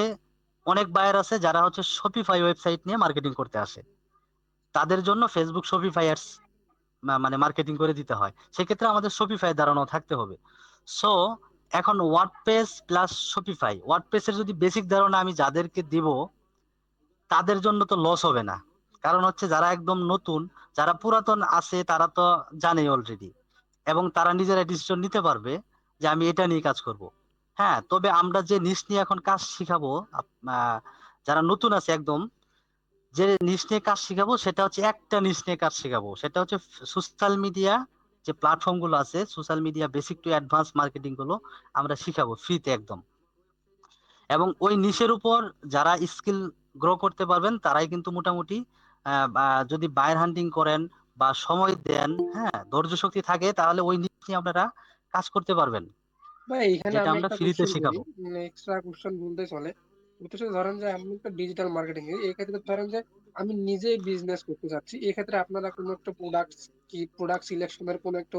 অনেক বায়ার আছে যারা হচ্ছে শপিফাই ওয়েবসাইট নিয়ে মার্কেটিং করতে আসে, তাদের জন্য ফেসবুক শপিফাই অ্যাডস মানে মার্কেটিং করে দিতে হয়, সেক্ষেত্রে আমাদের শপিফাই ধারণা থাকতে হবে। সো এখন ওয়ার্ডপ্রেস প্লাস শপিফাই, ওয়ার্ডপ্রেসের যদি বেসিক ধারণা আমি যাদেরকে দিব তাদের জন্য তো লস হবে না, কারণ হচ্ছে যারা একদম নতুন, যারা পুরাতন আছে তারা তো জানে অলরেডি, এবং তারা নিজেরা ডিসিশন নিতে পারবে যে আমি এটা নিয়ে কাজ করব। হ্যাঁ, তবে আমরা যে নিশ নিয়ে এখন কাজ শিখাবো, যারা নতুন আছে একদম, যে নিশ নিয়ে কাজ শিখাবো সেটা হচ্ছে একটা নিশ নিয়ে কাজ শিখাবো, সেটা হচ্ছে সোশ্যাল মিডিয়া, যে প্ল্যাটফর্ম গুলো আছে social media basic to advance marketing গুলো আমরা শিখাবো ফ্রিতে একদম। এবং ওই নিশের উপর যারা স্কিল গ্রো করতে পারবেন তারাই কিন্তু মোটামুটি যদি বায়ার হান্টিং করেন বা সময় দেন, হ্যাঁ, ধৈর্য শক্তি থাকে, তাহলে ওই নিশ নিয়ে আপনারা কাজ করতে পারবেন, ভাই এখানে যেটা আমি আমরা একটা ফ্রিতে কোশ্চেন করি, শেখাবো। এক্সট্রা কোশ্চেন বলতে চলে। অথচ ধরেন যে আমি একটা ডিজিটাল মার্কেটিং এই ক্ষেত্রে ধরেন যে আমি নিজেই বিজনেস করতে চাচ্ছি, এই ক্ষেত্রে আপনারা কোনো একটা প্রোডাক্ট সিলেকশনের কোনো একটা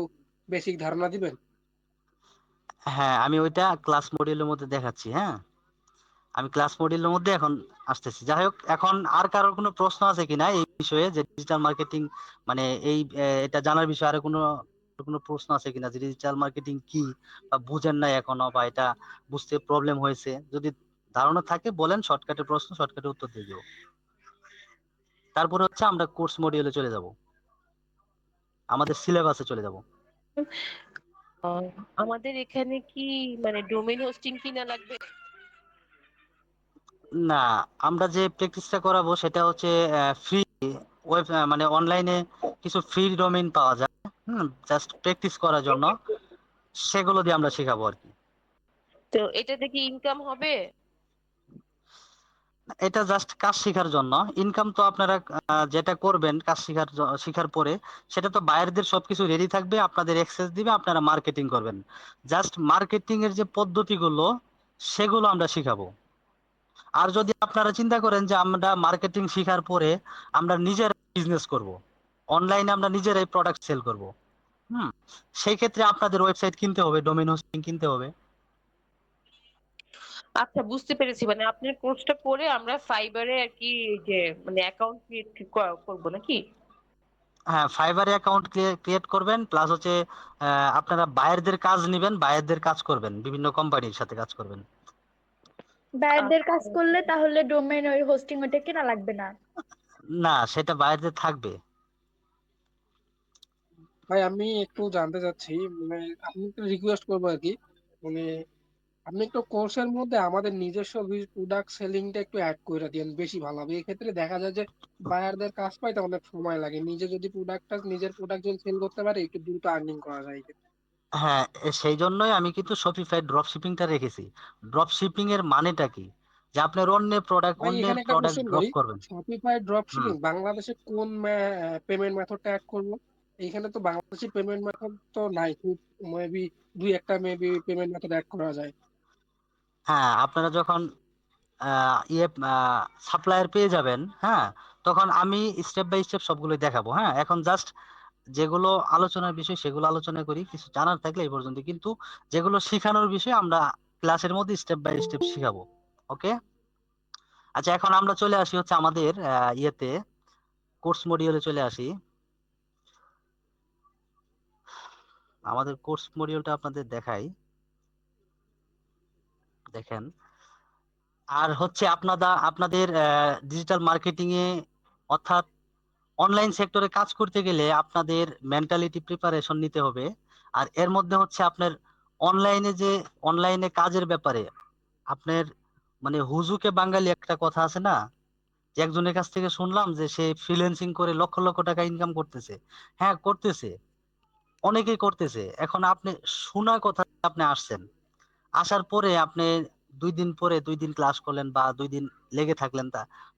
বেসিক ধারণা দিবেন? হ্যাঁ, আমি ওইটা ক্লাস মডিউলের মধ্যে দেখাচ্ছি। হ্যাঁ, আমি ক্লাস মডিউলের মধ্যে এখন আসতেছি। যাই হোক, এখন আর কারোর কোনো প্রশ্ন আছে কিনা এই বিষয়ে, যে ডিজিটাল মার্কেটিং মানে এই এটা জানার বিষয়ে আর কোনো কোনো প্রশ্ন আছে কিনা, যে ডিজিটাল মার্কেটিং কি, বা বুঝেন না এখনো, বা এটা বুঝতে প্রবলেম হয়েছে? যদি ধারণা থাকে বলেন, শর্টকাটে প্রশ্ন, শর্টকাটে উত্তর দিয়ে দেবো। তারপরে হচ্ছে আমরা কোর্স মডিউলে চলে যাব, আমাদের সিলেবাসে চলে যাব। আহ, আমাদের এখানে কি মানে ডোমেইন হোস্টিং কিনা লাগবে? না, আমরা যে প্র্যাকটিসটা করাবো সেটা হচ্ছে ফ্রি ওয়েব, মানে অনলাইনে কিছু ফ্রি ডোমেইন পাওয়া যায়, জাস্ট প্র্যাকটিস করার জন্য, সেগুলো দিয়ে আমরা শেখাবো আর কি। তো এটাতে কি ইনকাম হবে? এটা জাস্ট কাজ শেখার জন্য। ইনকাম তো আপনারা যেটা করবেন কাজ শেখার পরে, সেটা তো বায়ারদের সবকিছু রেডি থাকবে, আপনাদের অ্যাক্সেস দিবে, আপনারা মার্কেটিং করবেন। জাস্ট মার্কেটিং এর যে পদ্ধতিগুলো সেগুলো আমরা শিখাবো। আর যদি আপনারা চিন্তা করেন যে আমরা মার্কেটিং শিখার পরে আমরা নিজেরা বিজনেস করব, অনলাইনে আমরা নিজেরাই প্রোডাক্ট সেল করব, হুম, সেই ক্ষেত্রে আপনাদের ওয়েবসাইট কিনতে হবে, ডোমেইন হোস্টিং কিনতে হবে। আচ্ছা, বুঝতে পেরেছি। মানে আপনার কোর্সটা করে আমরা ফাইবারে আর কি যে মানে অ্যাকাউন্ট ক্রিয়েট করবো নাকি? হ্যাঁ, ফাইবারে অ্যাকাউন্ট ক্রিয়েট করবেন, প্লাস হচ্ছে আপনারা বায়ারদের কাজ নেবেন, বায়ারদের কাজ করবেন, বিভিন্ন কোম্পানির সাথে কাজ করবেন। বায়ারদের কাজ আচ্ছা, করলে তাহলে ডোমেইন ওই হোস্টিং ওটা কেনা লাগবে না? না, সেটা বায়ারদের থাকবে। ভাই আমি একটু জানতে চাচ্ছি, মানে আপনি একটু রিকোয়েস্ট করবো আর কি, মানে আপনি একটু কোর্সের মধ্যে আমাদের নিজস্ব প্রোডাক্ট সেলিংটা একটু অ্যাড করে দিন, বেশি ভালো হবে। এক্ষেত্রে দেখা যায় যে বায়ারদের কাজ পাইতে অনেক সময় লাগে, যদি নিজের প্রোডাক্ট যদি সেল করতে পারে একটু দ্রুত আর্নিং করা যায় এক্ষেত্রে। হ্যাঁ, সেই জন্যই আমি কিন্তু শপিফাই ড্রপ শিপিংটা রেখেছি। ড্রপ শিপিং এর মানেটা কি, যে আপনার ভাই অন্যের এখানে একটা প্রোডাক্ট কোশ্চেন ড্রপ করি, করবেন। শপিফাই ড্রপ হুম। শিপিং বাংলাদেশে কোন পেমেন্ট মেথডটা অ্যাড করব? এইখানে তো বাংলাদেশি পেমেন্ট মেথড তো নাই, খুব মেবি দুই একটা পেমেন্ট মেথড অ্যাড করা যায়। হ্যাঁ, আপনারা যখন ইয়ে সাপ্লায়ার পেয়ে যাবেন, হ্যাঁ, তখন আমি স্টেপ বাই স্টেপ সবগুলো দেখাবো। হ্যাঁ, এখন জাস্ট যেগুলো আলোচনার বিষয় সেগুলো আলোচনা করি, কিছু জানার থাকলে এই পর্যন্ত, কিন্তু যেগুলো শিখানোর বিষয় আমরা ক্লাসের মধ্যে স্টেপ বাই স্টেপ শিখাবো। ওকে। আচ্ছা, এখন আমরা চলে আসি হচ্ছে আমাদের ইয়েতে, কোর্স মডিউলে চলে আসি। আমাদের কোর্স মডিউলটা আপনাদের দেখাই, দেখেন। আর হচ্ছে আপনাদের ডিজিটাল মার্কেটিং এ, অর্থাৎ অনলাইন সেক্টরে কাজ করতে গেলে আপনাদের মেন্টালিটি প্রিপারেশন নিতে হবে। আর এর মধ্যে হচ্ছে আপনার অনলাইনে কাজের ব্যাপারে আপনার মানে হুজুকে বাঙালি একটা কথা আছে না, যে একজনের কাছ থেকে শুনলাম যে সে ফ্রিল্যান্সিং করে লক্ষ লক্ষ টাকা ইনকাম করতেছে। হ্যাঁ, করতেছে, অনেকেই করতেছে। এখন আপনি শোনা কথা আপনি আসছেন, আসার পরে আপনি 2 দিন পরে 2 দিন ক্লাস করলেন বা 2 দিন লেগে থাকলেন,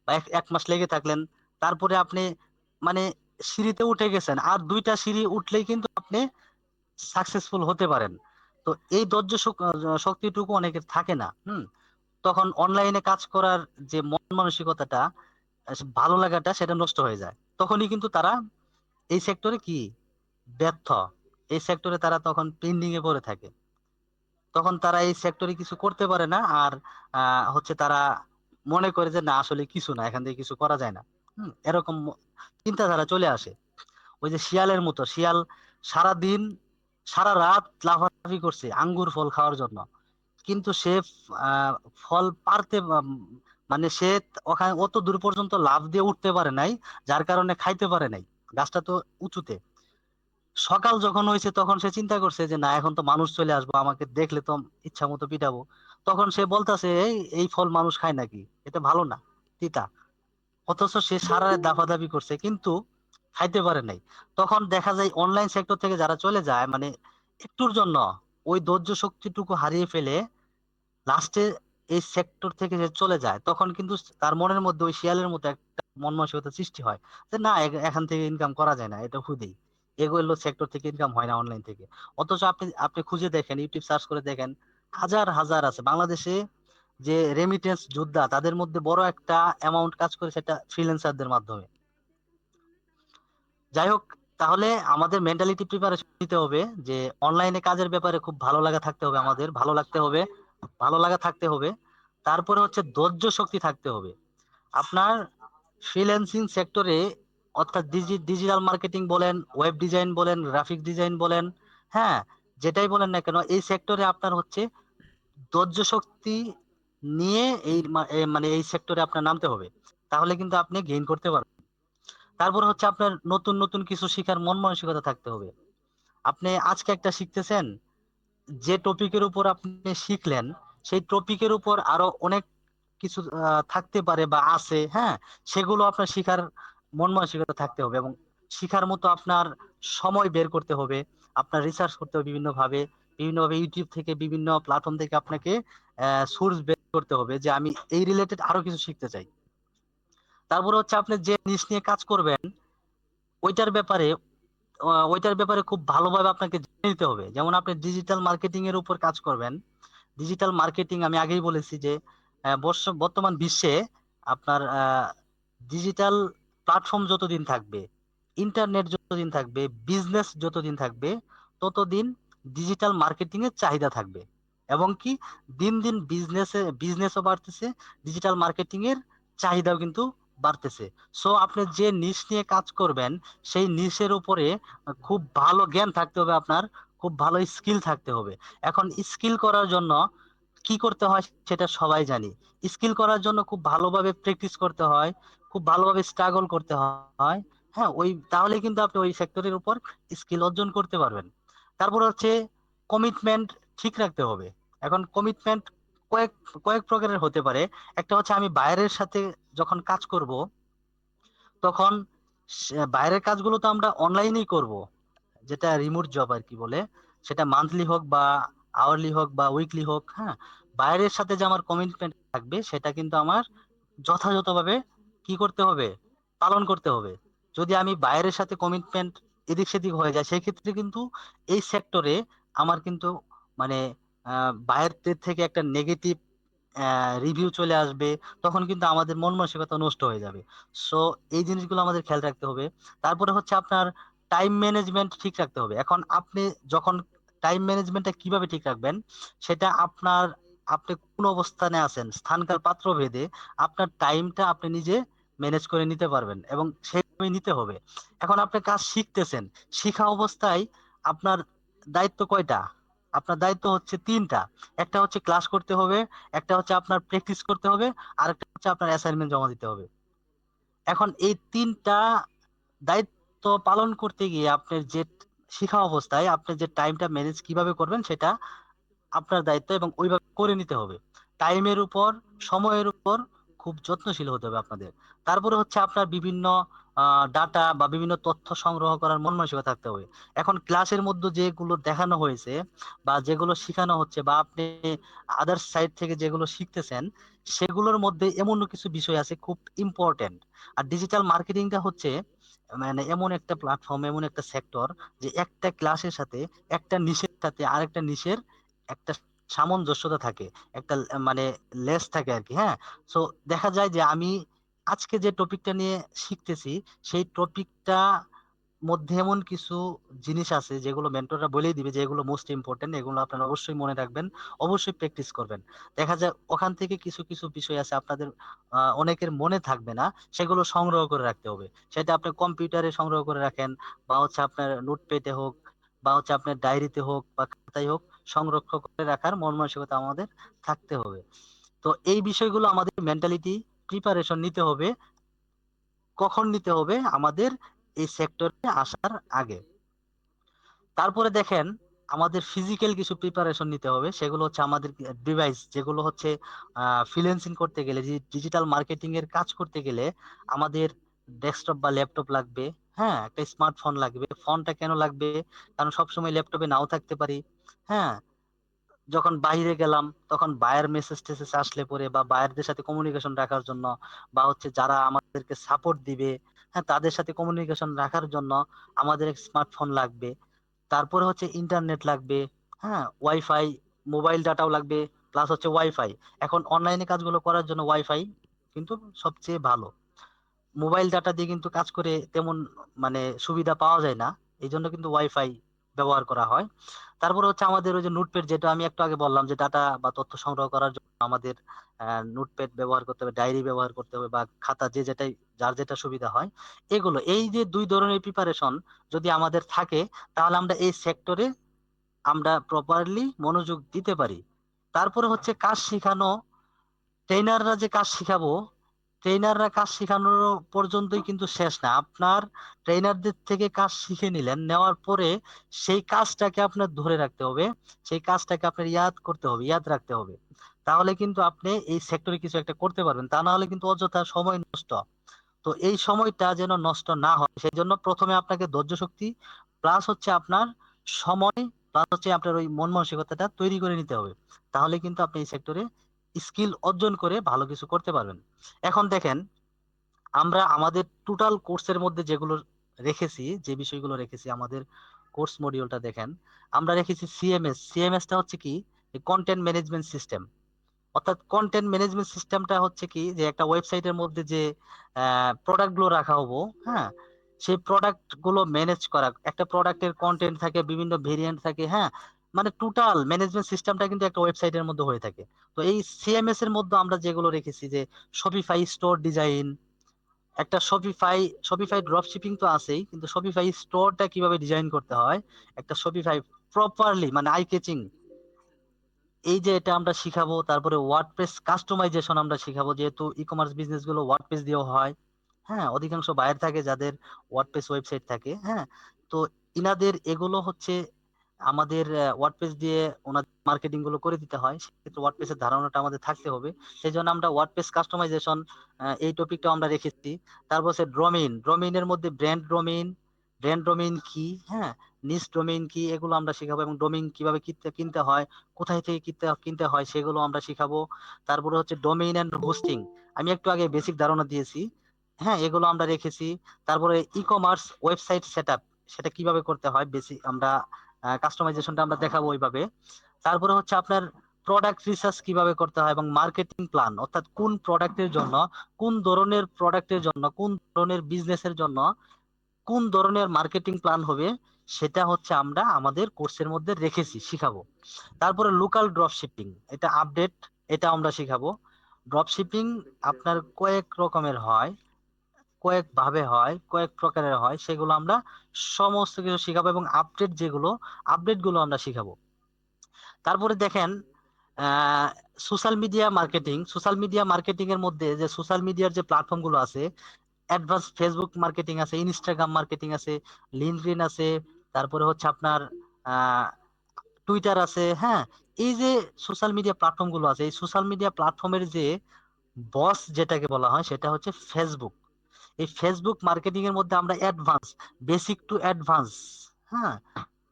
বা এক মাস লেগে থাকলেন, তারপরে আপনি মানে সিঁড়িতে উঠে গেছেন, আর 2টা সিঁড়ি উঠলেই কিন্তু আপনি সাকসেসফুল হতে পারেন। তো এই ধৈর্য শক্তিটুকু অনেকের থাকে না। তখন অনলাইনে কাজ করার যে মন মানসিকতাটা, ভালো লাগাটা, সেটা নষ্ট হয়ে যায়। তখনই কিন্তু তারা এই সেক্টরে কি ব্যর্থ, এই সেক্টরে তারা তখন পেন্ডিং এ পড়ে থাকে। তখন তারা এই সেক্টরে কিছু করতে পারে না। আর হচ্ছে তারা মনে করে যে না, আসলে কিছু না, এখান থেকে কিছু করা যায় না। এরকম চিন্তাধারা চলে আসে। ওই যে শিয়ালের মতো, শিয়াল সারা দিন সারা রাত লাফালাফি করছে আঙ্গুর ফল খাওয়ার জন্য, কিন্তু সে আহ, ফল পারতে মানে সে ওখানে অত দূর পর্যন্ত লাফ দিয়ে উঠতে পারে নাই, যার কারণে খাইতে পারে নাই। গাছটা তো উঁচুতে। সকাল যখন হয়েছে তখন সে চিন্তা করছে যে না, এখন তো মানুষ চলে আসবো, আমাকে দেখলে তো ইচ্ছা মতো পিটাবো। তখন সে বলতাছে, এই এই ফল মানুষ খায় নাকি, এটা ভালো না, তিতা। অথচ সে সারা রাত দাপাদাপি করছে, কিন্তু খাইতে পারে নাই। তখন দেখা যায় অনলাইন সেক্টর থেকে যারা চলে যায়, মানে একটুর জন্য ওই ধৈর্য শক্তিটুকু হারিয়ে ফেলে লাস্টে এই সেক্টর থেকে যে চলে যায়, তখন কিন্তু তার মনের মধ্যে ওই শিয়ালের মতো একটা মন মানসিকতা সৃষ্টি হয় যে না, এখান থেকে ইনকাম করা যায় না, এটা হুদেই, এগুলো সেক্টর থেকে ইনকাম হয় না অনলাইন থেকে। অথচ আপনি আপনি খুঁজে দেখেন, ইউটিউব সার্চ করে দেখেন, হাজার হাজার আছে বাংলাদেশে যে রেমিটেন্স যোদ্ধা, তাদের মধ্যে বড় একটা অ্যামাউন্ট কাজ করে সেটা ফ্রিল্যান্সারদের মাধ্যমে। যাই হোক, তাহলে আমাদের মেন্টালিটি প্রিপারেশন নিতে হবে যে অনলাইনে কাজের ব্যাপারে খুব ভালো লাগা থাকতে হবে, আমাদের ভালো লাগতে হবে, ভালো লাগা থাকতে হবে। তারপরে হচ্ছে ধৈর্য শক্তি থাকতে হবে আপনার ফ্রিল্যান্সিং সেক্টরে। অর্থাৎ ডিজিটাল মার্কেটিং বলেন, ওয়েব ডিজাইন বলেন, গ্রাফিক ডিজাইন বলেন, হ্যাঁ, যেটাই বলেন না কেন, এই সেক্টরে আপনার হচ্ছে ধৈর্য শক্তি নিয়ে মানে এই সেক্টরে আপনার নামতে হবে। তাহলে কিন্তু আপনি গেইন করতে পারবেন। তারপর হচ্ছে আপনার নতুন নতুন কিছু শিখার মন মানসিকতা থাকতে হবে। আপনি আজকে একটা শিখতেছেন, যে টপিকের উপর আপনি শিখলেন, সেই টপিকের উপর আরো অনেক কিছু থাকতে পারে বা আছে, হ্যাঁ, সেগুলো আপনার শিখার মন মানসিকতা থাকতে হবে, এবং শিখার মতো আপনার সময় বের করতে হবে। আপনার রিসার্চ করতে হবে বিভিন্ন ভাবে ইউটিউব থেকে, বিভিন্ন প্ল্যাটফর্ম থেকে আপনাকে সোর্স বের করতে হবে যে আমি এই রিলেটেড আরো কিছু শিখতে চাই। তারপর হচ্ছে আপনি যে নিশ নিয়ে কাজ করবেন, ওইটার ব্যাপারে ওইটার ব্যাপারে খুব ভালোভাবে আপনাকে জেনে নিতে হবে। যেমন আপনি ডিজিটাল মার্কেটিং এর উপর কাজ করবেন। ডিজিটাল মার্কেটিং আমি আগেই বলেছি যে বর্তমান বিশ্বে আপনার ডিজিটাল প্ল্যাটফর্ম যতদিন থাকবে, ইন্টারনেট যতদিন থাকবে, বিজনেস যতদিন থাকবে, ততদিন ডিজিটাল মার্কেটিং এর চাহিদা থাকবে। এবং কি, দিন দিন বিজনেসও বাড়তেছে, ডিজিটাল মার্কেটিং এর চাহিদাও কিন্তু বাড়তেছে। সো আপনি যে নিশ নিয়ে কাজ করবেন, সেই নিশের উপরে খুব ভালো জ্ঞান থাকতে হবে আপনার, খুব ভালো স্কিল থাকতে হবে। এখন স্কিল করার জন্য কি করতে হয় সেটা সবাই জানি। স্কিল করার জন্য খুব ভালোভাবে প্র্যাকটিস করতে হয়, খুব ভালোভাবে স্ট্রাগল করতে হয়। হ্যাঁ, ওই তাহলে কিন্তু আপনি ওই সেক্টরের উপর স্কিল অর্জন করতে পারবেন। তারপর হচ্ছে কমিটমেন্ট ঠিক রাখতে হবে। এখন কমিটমেন্ট কয়েক কয়েক প্রকারের হতে পারে। একটা হচ্ছে আমি বাইরের সাথে যখন কাজ করব, তখন বাইরের কাজগুলো তো আমরা অনলাইনেই করব, যেটা রিমোট জব আর কি বলে, সেটা মান্থলি হোক বা আওয়ারলি হোক বা উইকলি হোক, হ্যাঁ, বাইরের সাথে যে আমার কমিটমেন্ট থাকবে সেটা কিন্তু আমার যথাযথভাবে কি করতে হবে, পালন করতে হবে। যদি আমি বাইরের সাথে কমিটমেন্ট এদিক সেদিক হয়ে যায়, সেই ক্ষেত্রে কিন্তু এই সেক্টরে আমার কিন্তু মানে বাইরের থেকে একটা নেগেটিভ রিভিউ চলে আসবে। তখন কিন্তু আমাদের মন মানসিকতা নষ্ট হয়ে যাবে। সো এই জিনিসগুলো আমাদের খেয়াল রাখতে হবে। তারপরে হচ্ছে আপনার টাইম ম্যানেজমেন্ট ঠিক রাখতে হবে। এখন আপনি যখন টাইম ম্যানেজমেন্টটা কিভাবে ঠিক রাখবেন, সেটা আপনি কোন অবস্থানে আছেন, স্থানকাল পাত্র ভেদে আপনার টাইমটা আপনি নিজে ম্যানেজ করে নিতে পারবেন, এবং সেইভাবে নিতে হবে। এখন আপনি কাজ শিখতেছেন, শিখা অবস্থায় আপনার দায়িত্ব কয়টা? আপনার দায়িত্ব হচ্ছে 3টা। একটা হচ্ছে ক্লাস করতে হবে, একটা হচ্ছে আপনার প্র্যাকটিস করতে হবে, আর একটা হচ্ছে আপনার অ্যাসাইনমেন্ট জমা দিতে হবে। এখন এই 3টা দায়িত্ব পালন করতে গিয়ে আপনার যে শিখা অবস্থায় আপনি যে টাইমটা ম্যানেজ কিভাবে করবেন, সেটা আপনার দায়িত্ব, এবং ওইভাবে করে নিতে হবে। টাইমের উপর, সময়ের উপর খুব যত্নশীল হতে হবে আপনাদের। তারপরে হচ্ছে আপনার বিভিন্ন ডাটা বা বিভিন্ন তথ্য সংগ্রহ করার মন মানসিকতা থাকতে হবে। এখন ক্লাসের মধ্যে যেগুলো দেখানো হয়েছে বা যেগুলো শেখানো হচ্ছে বা আপনি আদার সাইড থেকে যেগুলো শিখতেছেন, সেগুলোর মধ্যে এমন কিছু বিষয় আছে খুব ইম্পর্টেন্ট। আর ডিজিটাল মার্কেটিংটা হচ্ছে মানে এমন একটা প্ল্যাটফর্ম, এমন একটা সেক্টর, যে একটা ক্লাসের সাথে, একটা নিশের সাথে আরেকটা নিশের একটা সামঞ্জস্যতা থাকে, একটা মানে লেস থাকে আর কি। হ্যাঁ, সো দেখা যায় যে আমি আজকে যে টপিকটা নিয়ে শিখতেছি, সেই টপিকটা মধ্যে এমন কিছু জিনিস আছে যেগুলো মেন্টররা বলেই দিবে যে এগুলো মোস্ট ইম্পর্টেন্ট, এগুলো আপনারা অবশ্যই মনে রাখবেন, অবশ্যই প্র্যাকটিস করবেন। দেখা যায় ওখান থেকে কিছু কিছু বিষয় আছে আপনাদের অনেকের মনে থাকবে না, সেগুলো সংগ্রহ করে রাখতে হবে। সেটা আপনি কম্পিউটারে সংগ্রহ করে রাখেন, বা হচ্ছে আপনার নোটপ্যাডে হোক, বা হচ্ছে আপনার ডায়েরিতে হোক বা খাতায় হোক, সংরক্ষণ করে রাখার মন মানসিকতা আমাদের থাকতে হবে। তো এই বিষয়গুলো আমাদের মেন্টালিটি প্রিপারেশন নিতে হবে। কখন নিতে হবে? আমাদের এই সেক্টরে আসার আগে। তারপরে দেখেন, আমাদের ফিজিক্যাল কিছু প্রিপারেশন নিতে হবে। সেগুলো হচ্ছে আমাদের ডিভাইস, যেগুলো হচ্ছে ফ্রিল্যান্সিং করতে গেলে, যে ডিজিটাল মার্কেটিং এর কাজ করতে গেলে আমাদের ডেস্কটপ বা ল্যাপটপ লাগবে। হ্যাঁ, একটা স্মার্টফোন লাগবে। ফোনটা কেন লাগবে? কারণ সবসময় ল্যাপটপে নাও থাকতে পারি। হ্যাঁ, যখন বাইরে গেলাম তখন বায়ার মেসেজ টেসেজ আসলে পরে, বা বায়ারদের সাথে কমিউনিকেশন রাখার জন্য, বা হচ্ছে যারা আমাদেরকে সাপোর্ট দিবে, হ্যাঁ, তাদের সাথে কমিউনিকেশন রাখার জন্য আমাদের স্মার্টফোন লাগবে। তারপরে হচ্ছে ইন্টারনেট লাগবে। হ্যাঁ, ওয়াইফাই, মোবাইল ডাটাও লাগবে, প্লাস হচ্ছে ওয়াইফাই। এখন অনলাইনে কাজগুলো করার জন্য ওয়াইফাই কিন্তু সবচেয়ে ভালো। মোবাইল ডাটা দিয়ে কিন্তু কাজ করে তেমন মানে সুবিধা পাওয়া যায় না, এই জন্য কিন্তু ওয়াইফাই ব্যবহার করা হয়। তারপরে হচ্ছে আমাদের ওই যে নোটপ্যাড, যেটা আমি একটু আগে বললাম, যে ডাটা বা তথ্য সংগ্রহ করার জন্য আমাদের নোটপ্যাড ব্যবহার করতে হবে, ডায়েরি ব্যবহার করতে হবে, বা খাতা, যে যেটাই যার যেটা সুবিধা হয়। এগুলো, এই যে দুই ধরনের প্রিপারেশন যদি আমাদের থাকে, তাহলে আমরা এই সেক্টরে আমরা প্রপারলি মনোযোগ দিতে পারি। তারপরে হচ্ছে কাজ শিখানো। ট্রেনাররা যে কাজ শিখাবো, ট্রেনাররা কাজ শেখানোর পর্যন্তই কিন্তু শেষ না। আপনার ট্রেনারদের থেকে কাজ শিখে নিলেন, নেওয়ার পরে সেই কাজটাকে আপনার ধরে রাখতে হবে, সেই কাজটাকে আপনার ইয়াদ করতে হবে, ইয়াদ রাখতে হবে। তাহলে কিন্তু আপনি এই সেক্টরে কিছু একটা করতে পারবেন, তা না হলে কিন্তু অযথা সময় নষ্ট। তো এই সময়টা যেন নষ্ট না হয়, সেই জন্য প্রথমে আপনাকে ধৈর্য শক্তি প্লাস হচ্ছে আপনার সময়, প্লাস হচ্ছে আপনার ওই মন মানসিকতাটা তৈরি করে নিতে হবে। তাহলে কিন্তু আপনি এই সেক্টরে স্কিল অর্জন করে ভালো কিছু করতে পারবেন। এখন দেখেন, আমরা আমাদের টোটাল কোর্সের মধ্যে যেগুলো রেখেছি, যে বিষয়গুলো রেখেছি আমাদের কোর্স মডিউলটা দেখেন, আমরা রেখেছি সিএমএস। সিএমএস টা হচ্ছে কি? Content management system. অর্থাৎ কন্টেন্ট ম্যানেজমেন্ট সিস্টেমটা হচ্ছে কি, যে একটা ওয়েবসাইটের মধ্যে যে প্রোডাক্ট গুলো রাখা হবো, হ্যাঁ, সেই প্রোডাক্ট গুলো ম্যানেজ করা। একটা প্রোডাক্টের কন্টেন্ট থাকে, বিভিন্ন ভেরিয়েন্ট থাকে। হ্যাঁ, মানে টোটাল ম্যানেজমেন্ট সিস্টেমটা কিন্তু একটা ওয়েবসাইটের মধ্যে হয়ে থাকে। তো এই সিএমএস এর মধ্যে আমরা যেগুলো রেখেছি, যে শপিফাই স্টোর ডিজাইন, একটা শপিফাই, শপিফাই ড্রপ শিপিং তো আছেই, কিন্তু শপিফাই স্টোরটা কিভাবে ডিজাইন করতে হয়, একটা শপিফাই প্রপারলি মানে আই ক্যাচিং, এই যে এটা আমরা শিখাবো। তারপরে ওয়ার্ডপ্রেস কাস্টমাইজেশন আমরা শিখাবো, যেহেতু ই কমার্স বিজনেস গুলো ওয়ার্ডপ্রেস দিয়েও হয়। হ্যাঁ, অধিকাংশ বায়ার থাকে যাদের ওয়ার্ডপ্রেস ওয়েবসাইট থাকে। হ্যাঁ, তো ইনাদের এগুলো হচ্ছে আমাদের ওয়ার্ডপ্রেস দিয়ে ওনাদের মার্কেটিং গুলো করে দিতে হয়, সেক্ষেত্রে ওয়ার্ডপ্রেসের ধারণাটা আমাদের থাকতে হবে। সেই জন্য আমরা ওয়ার্ডপ্রেস কাস্টমাইজেশন এই টপিকটাও আমরা রেখেছি। তারপর হচ্ছে ডোমেইন, ডোমেইনের মধ্যে ব্র্যান্ড ডোমেইন, ব্র্যান্ড ডোমেইন কি, হ্যাঁ, নিশ ডোমেইন কি, এগুলো আমরা শিখাবো। এবং ডোমেইন কিভাবে কিনতে কিনতে হয়, কোথায় থেকে কিনতে কিনতে হয়, সেগুলো আমরা শিখাবো। তারপরে হচ্ছে ডোমেইন এন্ড হোস্টিং, আমি একটু আগে বেসিক ধারণা দিয়েছি। হ্যাঁ, এগুলো আমরা রেখেছি। তারপরে ই কমার্স ওয়েবসাইট সেটআপ, সেটা কিভাবে করতে হয়, বেসিক আমরা কাস্টমাইজেশনটা আমরা দেখাবো ওইভাবে। তারপরে হচ্ছে আপনার প্রোডাক্ট রিসার্চ কিভাবে করতে হয়, এবং মার্কেটিং প্ল্যান, অর্থাৎ কোন প্রোডাক্টের জন্য, কোন ধরনের প্রোডাক্টের জন্য, কোন ধরনের বিজনেসের জন্য কোন ধরনের মার্কেটিং প্ল্যান হবে, সেটা হচ্ছে আমরা আমাদের কোর্সের মধ্যে রেখেছি, শিখাবো। তারপরে লোকাল ড্রপ শিপিং, এটা আপডেট, এটা আমরা শিখাবো। ড্রপ শিপিং আপনার কয়েক রকমের হয়, কয়েক ভাবে হয়, কয়েক প্রকারের হয়, সেগুলো আমরা সমস্ত কিছু শিখাবো। এবং আপডেট যেগুলো, আপডেট গুলো আমরা শিখাবো। তারপরে দেখেন, social media marketing, social media marketing এর মধ্যে যে সোশ্যাল মিডিয়ার যে প্ল্যাটফর্ম গুলো আছে, অ্যাডভান্স ফেসবুক মার্কেটিং আছে, ইনস্টাগ্রাম মার্কেটিং আছে, লিঙ্কডইন আছে, তারপরে হচ্ছে আপনার টুইটার আছে। হ্যাঁ, এই যে সোশ্যাল মিডিয়া প্ল্যাটফর্ম গুলো আছে, এই সোশ্যাল মিডিয়া প্ল্যাটফর্মের যে বস যেটাকে বলা হয়, সেটা হচ্ছে ফেসবুক। এই ফেসবুক মার্কেটিং এর মধ্যে আমরা অ্যাডভান্স, বেসিক টু অ্যাডভান্স, হ্যাঁ,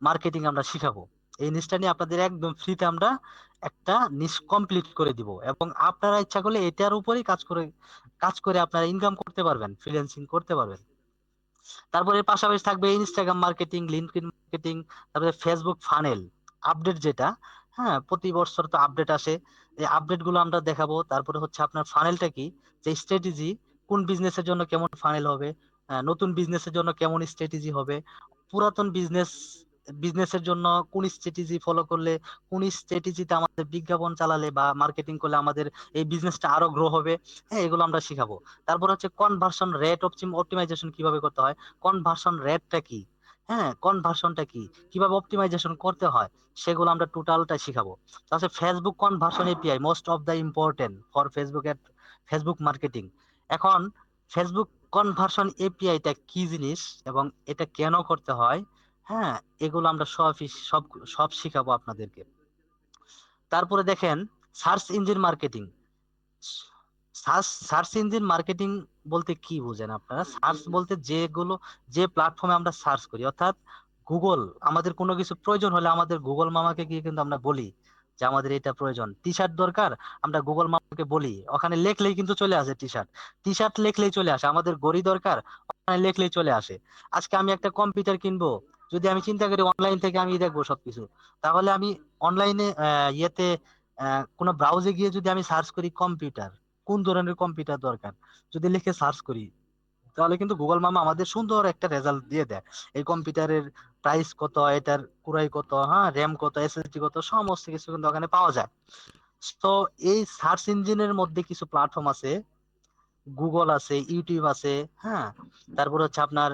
মার্কেটিং আমরা শিখাবো। এই জিনিসটা নিয়ে আপনাদের একদম ফ্রিতে আমরা একটা নিশ কমপ্লিট করে দিব, এবং আপনারা ইচ্ছা করলে এটার উপরেই কাজ করে আপনারা ইনকাম করতে পারবেন, ফ্রিল্যান্সিং করতে পারবেন। তারপরে এর পাশাপাশি থাকবে ইনস্টাগ্রাম মার্কেটিং, লিঙ্কডইন মার্কেটিং, তারপরে ফেসবুক ফানেল আপডেট যেটা, হ্যাঁ, প্রতি বছর তো আপডেট আসে, এই আপডেট গুলো আমরা দেখাবো। তারপরে হচ্ছে আপনার ফানেলটা কি, যে স্ট্র্যাটেজি, কোন বিজনেসের জন্য কেমন ফানেল হবে, নতুন বিজনেসের জন্য কেমন স্ট্র্যাটেজি হবে, পুরাতন বিজনেসের জন্য কোন স্ট্র্যাটেজি ফলো করলে, কোন স্ট্র্যাটেজিতে আমাদের বিজ্ঞাপন চালালে বা মার্কেটিং করলে আমাদের এই বিজনেসটা আরো গ্রো হবে, হ্যাঁ, এগুলো আমরা শিখাবো। তারপর হচ্ছে কনভার্সন রেট অপটিমাইজেশন কিভাবে করতে হয়, কনভার্সন রেটটা কি, হ্যাঁ, কনভার্সনটা কি, কিভাবে অপটিমাইজেশন করতে হয়, সেগুলো আমরা টোটালটা শিখাবো। তাহলে Facebook conversion API most of the important for Facebook marketing. এখন ফেসবুক কনভার্সন এপিআইটা কি জিনিস এবং এটা কেন করতে হয়, হ্যাঁ, এগুলো আমরা সব সব শিখাবো আপনাদেরকে। তারপরে দেখেন search engine marketing. Search engine marketing বলতে কি বুঝেন আপনারা? সার্চ বলতে যে প্ল্যাটফর্মে আমরা সার্চ করি, অর্থাৎ গুগল, আমাদের কোনো কিছু প্রয়োজন হলে আমাদের গুগল মামাকে গিয়ে কিন্তু আমরা বলি যে আমাদের এটা প্রয়োজন, টি শার্ট দরকার, আমরা গুগল মামাকে বলি, ওখানে লেখলেই কিন্তু চলে আসে টি শার্ট, টি শার্ট লেখলেই চলে আসে। আমাদের ঘড়ি দরকার, ওখানে লেখলেই চলে আসে। আজকে আমি একটা কম্পিউটার কিনবো, যদি আমি চিন্তা করি অনলাইন থেকে আমি দেখবো সবকিছু, তাহলে আমি অনলাইনে ইয়েতে কোনো ব্রাউজে গিয়ে যদি আমি সার্চ করি কম্পিউটার, কোন ধরনের কম্পিউটার দরকার, যদি লিখে সার্চ করি, তাহলে কিন্তু গুগল মামা আমাদের সুন্দর একটা রেজাল্ট দিয়ে দেয়। এই কম্পিউটারের প্রাইস কত, এটার কুরাই কত, হ্যাঁ, র্যাম কত, এসএসডি কত, সমস্ত কিছু কিন্তু ওখানে পাওয়া যায়। তো এই সার্চ ইঞ্জিনের মধ্যে কিছু প্ল্যাটফর্ম আছে, গুগল আছে, ইউটিউব আছে, হ্যাঁ, তারপরে হচ্ছে আপনার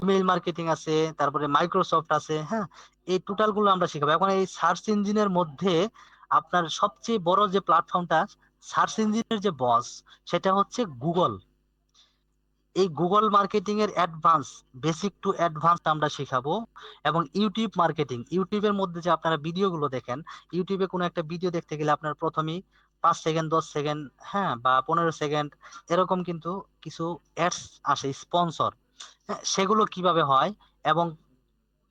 ইমেইল মার্কেটিং আছে, তারপরে মাইক্রোসফট আছে, হ্যাঁ, এই টোটাল গুলো আমরা শিখাবো। এখন এই সার্চ ইঞ্জিনের মধ্যে আপনার সবচেয়ে বড় যে প্ল্যাটফর্মটা, সার্চ ইঞ্জিনের যে বস, সেটা হচ্ছে গুগল। এই গুগল মার্কেটিং এর অ্যাডভান্স, বেসিক টু অ্যাডভান্স আমরা শেখাবো। এবং ইউটিউব মার্কেটিং, ইউটিউবের মধ্যে যে আপনারা ভিডিওগুলো দেখেন, ইউটিউবে কোনো একটা ভিডিও দেখতে গেলে আপনার প্রথমেই 5 সেকেন্ড, 10 সেকেন্ড, হ্যাঁ, বা 15 সেকেন্ড, এরকম কিন্তু কিছু অ্যাডস আসে, স্পন্সর, হ্যাঁ, সেগুলো কিভাবে হয় এবং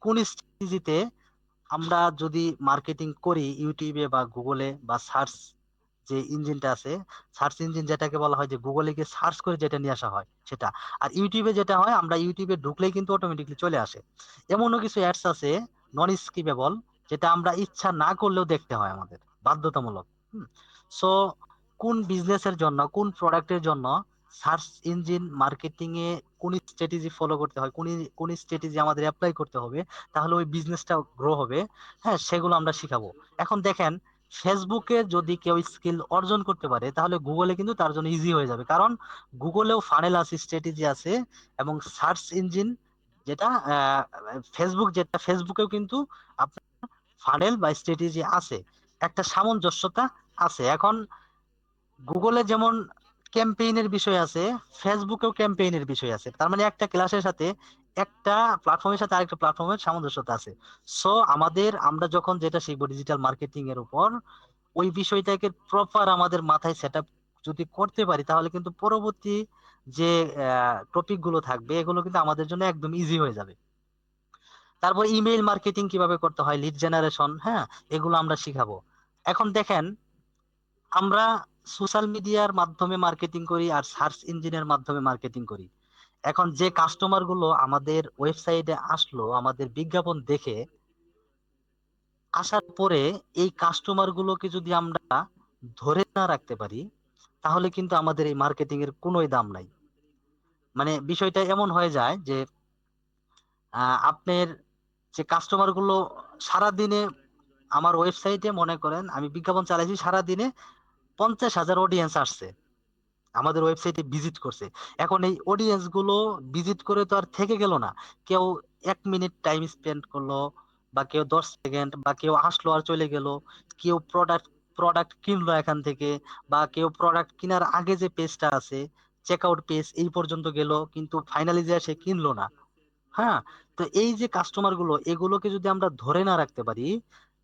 কোন স্ট্র্যাটেজিতে আমরা যদি মার্কেটিং করি ইউটিউবে বা গুগলে বা সার্চ যে ইঞ্জিনটা আছে, সার্চ ইঞ্জিন যেটাকে বলা হয়, যে গুগলে গিয়ে সার্চ করে যেটা নিয়ে আসা হয় সেটা, আর ইউটিউবে যেটা হয়, আমরা ইউটিউবে ঢুকলেই কিন্তু অটোমেটিকলি চলে আসে। এমনও কিছু অ্যাডস আছে নন স্কিপেবল, যেটা আমরা ইচ্ছা না করলেও দেখতে হয়, আমাদের বাধ্যতামূলক। সো কোন বিজনেসের জন্য, কোন প্রোডাক্টের জন্য সার্চ ইঞ্জিন মার্কেটিং এ কোন স্ট্র্যাটেজি ফলো করতে হয়, কোন স্ট্র্যাটেজি আমাদের অ্যাপ্লাই করতে হবে, তাহলে ওই বিজনেসটা গ্রো হবে, হ্যাঁ, সেগুলো আমরা শিখাবো। এখন দেখেন, ফেসবুকে যদি কেউ স্কিল অর্জন করতে পারে, তাহলে গুগলে কিন্তু তার জন্য ইজি হয়ে যাবে, কারণ গুগলেও ফানেল আছে, স্ট্র্যাটেজি আছে, এবং সার্চ ইঞ্জিন যেটা ফেসবুকেও কিন্তু আপনার ফানেল বা স্ট্র্যাটেজি আছে, একটা সামঞ্জস্যতা আছে। এখন গুগলে যেমন ক্যাম্পেইনের বিষয় আছে, ফেসবুকেও ক্যাম্পেইনের বিষয় আছে, তার মানে একটা ক্লাসের সাথে, একটা প্ল্যাটফর্মের সাথে আরেকটা প্ল্যাটফর্মের সামঞ্জস্যতা আছে। সো আমরা যখন যেটা শিখবো ডিজিটাল মার্কেটিং এর উপর, ওই বিষয়টাকে প্রপার আমাদের মাথায় সেট আপ যদি করতে পারি, তাহলে কিন্তু পরবর্তী যে টপিক গুলো থাকবে, এগুলো কিন্তু আমাদের জন্য একদম ইজি হয়ে যাবে। তারপর ইমেইল মার্কেটিং কিভাবে করতে হয়, লিড জেনারেশন, হ্যাঁ, এগুলো আমরা শিখাবো। এখন দেখেন, আমরা সোশ্যাল মিডিয়ার মাধ্যমে মার্কেটিং করি আর সার্চ ইঞ্জিনের মাধ্যমে মার্কেটিং করি। এখন যে কাস্টমার গুলো আমাদের ওয়েবসাইটে আসলো আমাদের বিজ্ঞাপন দেখে, আসার পরে এই কাস্টমার গুলোকে যদি আমরা ধরে না রাখতে পারি, তাহলে কিন্তু আমাদের এই মার্কেটিং এর কোনোই দাম নাই। মানে বিষয়টা এমন হয়ে যায় যে আপনার যে কাস্টমার গুলো সারা দিনে আমার ওয়েবসাইটে, মনে করেন আমি বিজ্ঞাপন চালাইছি, সারা দিনে 50,000 অডিয়েন্স আসছে, আমাদের ওয়েবসাইটে ভিজিট করছে। এখন এই অডিয়েন্স গুলো ভিজিট করে তো আর থেকে গেল না, কেউ 1 মিনিট টাইম স্পেন্ড করলো, বা কেউ 10 সেকেন্ড, বা কেউ আসলো আর চলে গেল, কেউ প্রোডাক্ট কিনলো এখান থেকে, বা কেউ প্রোডাক্ট কেনার আগে যে পেজটা আছে, চেক আউট পেজ, এই পর্যন্ত গেল, কিন্তু ফাইনালি যে সে কিনলো না, হ্যাঁ। তো এই যে কাস্টমার গুলো, এগুলোকে যদি আমরা ধরে না রাখতে পারি,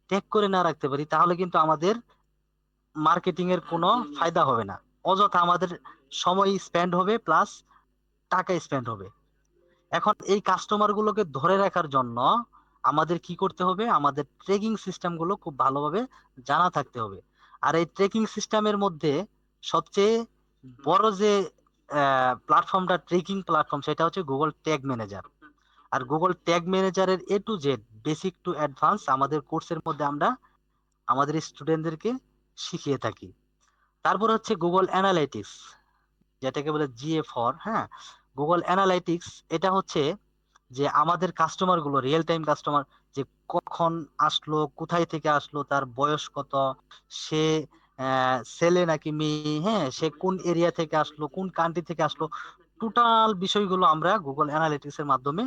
ট্যাগ করে না রাখতে পারি, তাহলে কিন্তু আমাদের মার্কেটিং এর কোনো ফায়দা হবে না, অযথা আমাদের সময় স্পেন্ড হবে, প্লাস টাকা স্পেন্ড হবে। এখন এই কাস্টমার গুলোকে ধরে রাখার জন্য আমাদের কি করতে হবে, আমাদের ট্রেকিং সিস্টেম গুলো খুব ভালোভাবে জানা থাকতে হবে। আর এই ট্রেকিং সিস্টেমের মধ্যে সবচেয়ে বড় যে প্ল্যাটফর্মটা, ট্রেকিং প্ল্যাটফর্ম, সেটা হচ্ছে গুগল ট্যাগ ম্যানেজার। আর গুগল ট্যাগ ম্যানেজারের A to Z, basic to advance, আমাদের কোর্সের মধ্যে আমরা আমাদের স্টুডেন্টদেরকে শিখিয়ে থাকি। তারপর হচ্ছে গুগল অ্যানালাইটিক্স, যেটাকে বলে GA4। হ্যাঁ, গুগল অ্যানালাইটিক্স এটা হচ্ছে যে আমাদের কাস্টমার গুলো, রিয়েল টাইম কাস্টমার, যে কখন আসলো, কোথায় থেকে আসলো, তার বয়স কত, সে ছেলে নাকি মেয়ে, হ্যাঁ, সে কোন এরিয়া থেকে আসলো, কোন কান্ট্রি থেকে আসলো, টোটাল বিষয়গুলো আমরা গুগল অ্যানালিটিক্স এর মাধ্যমে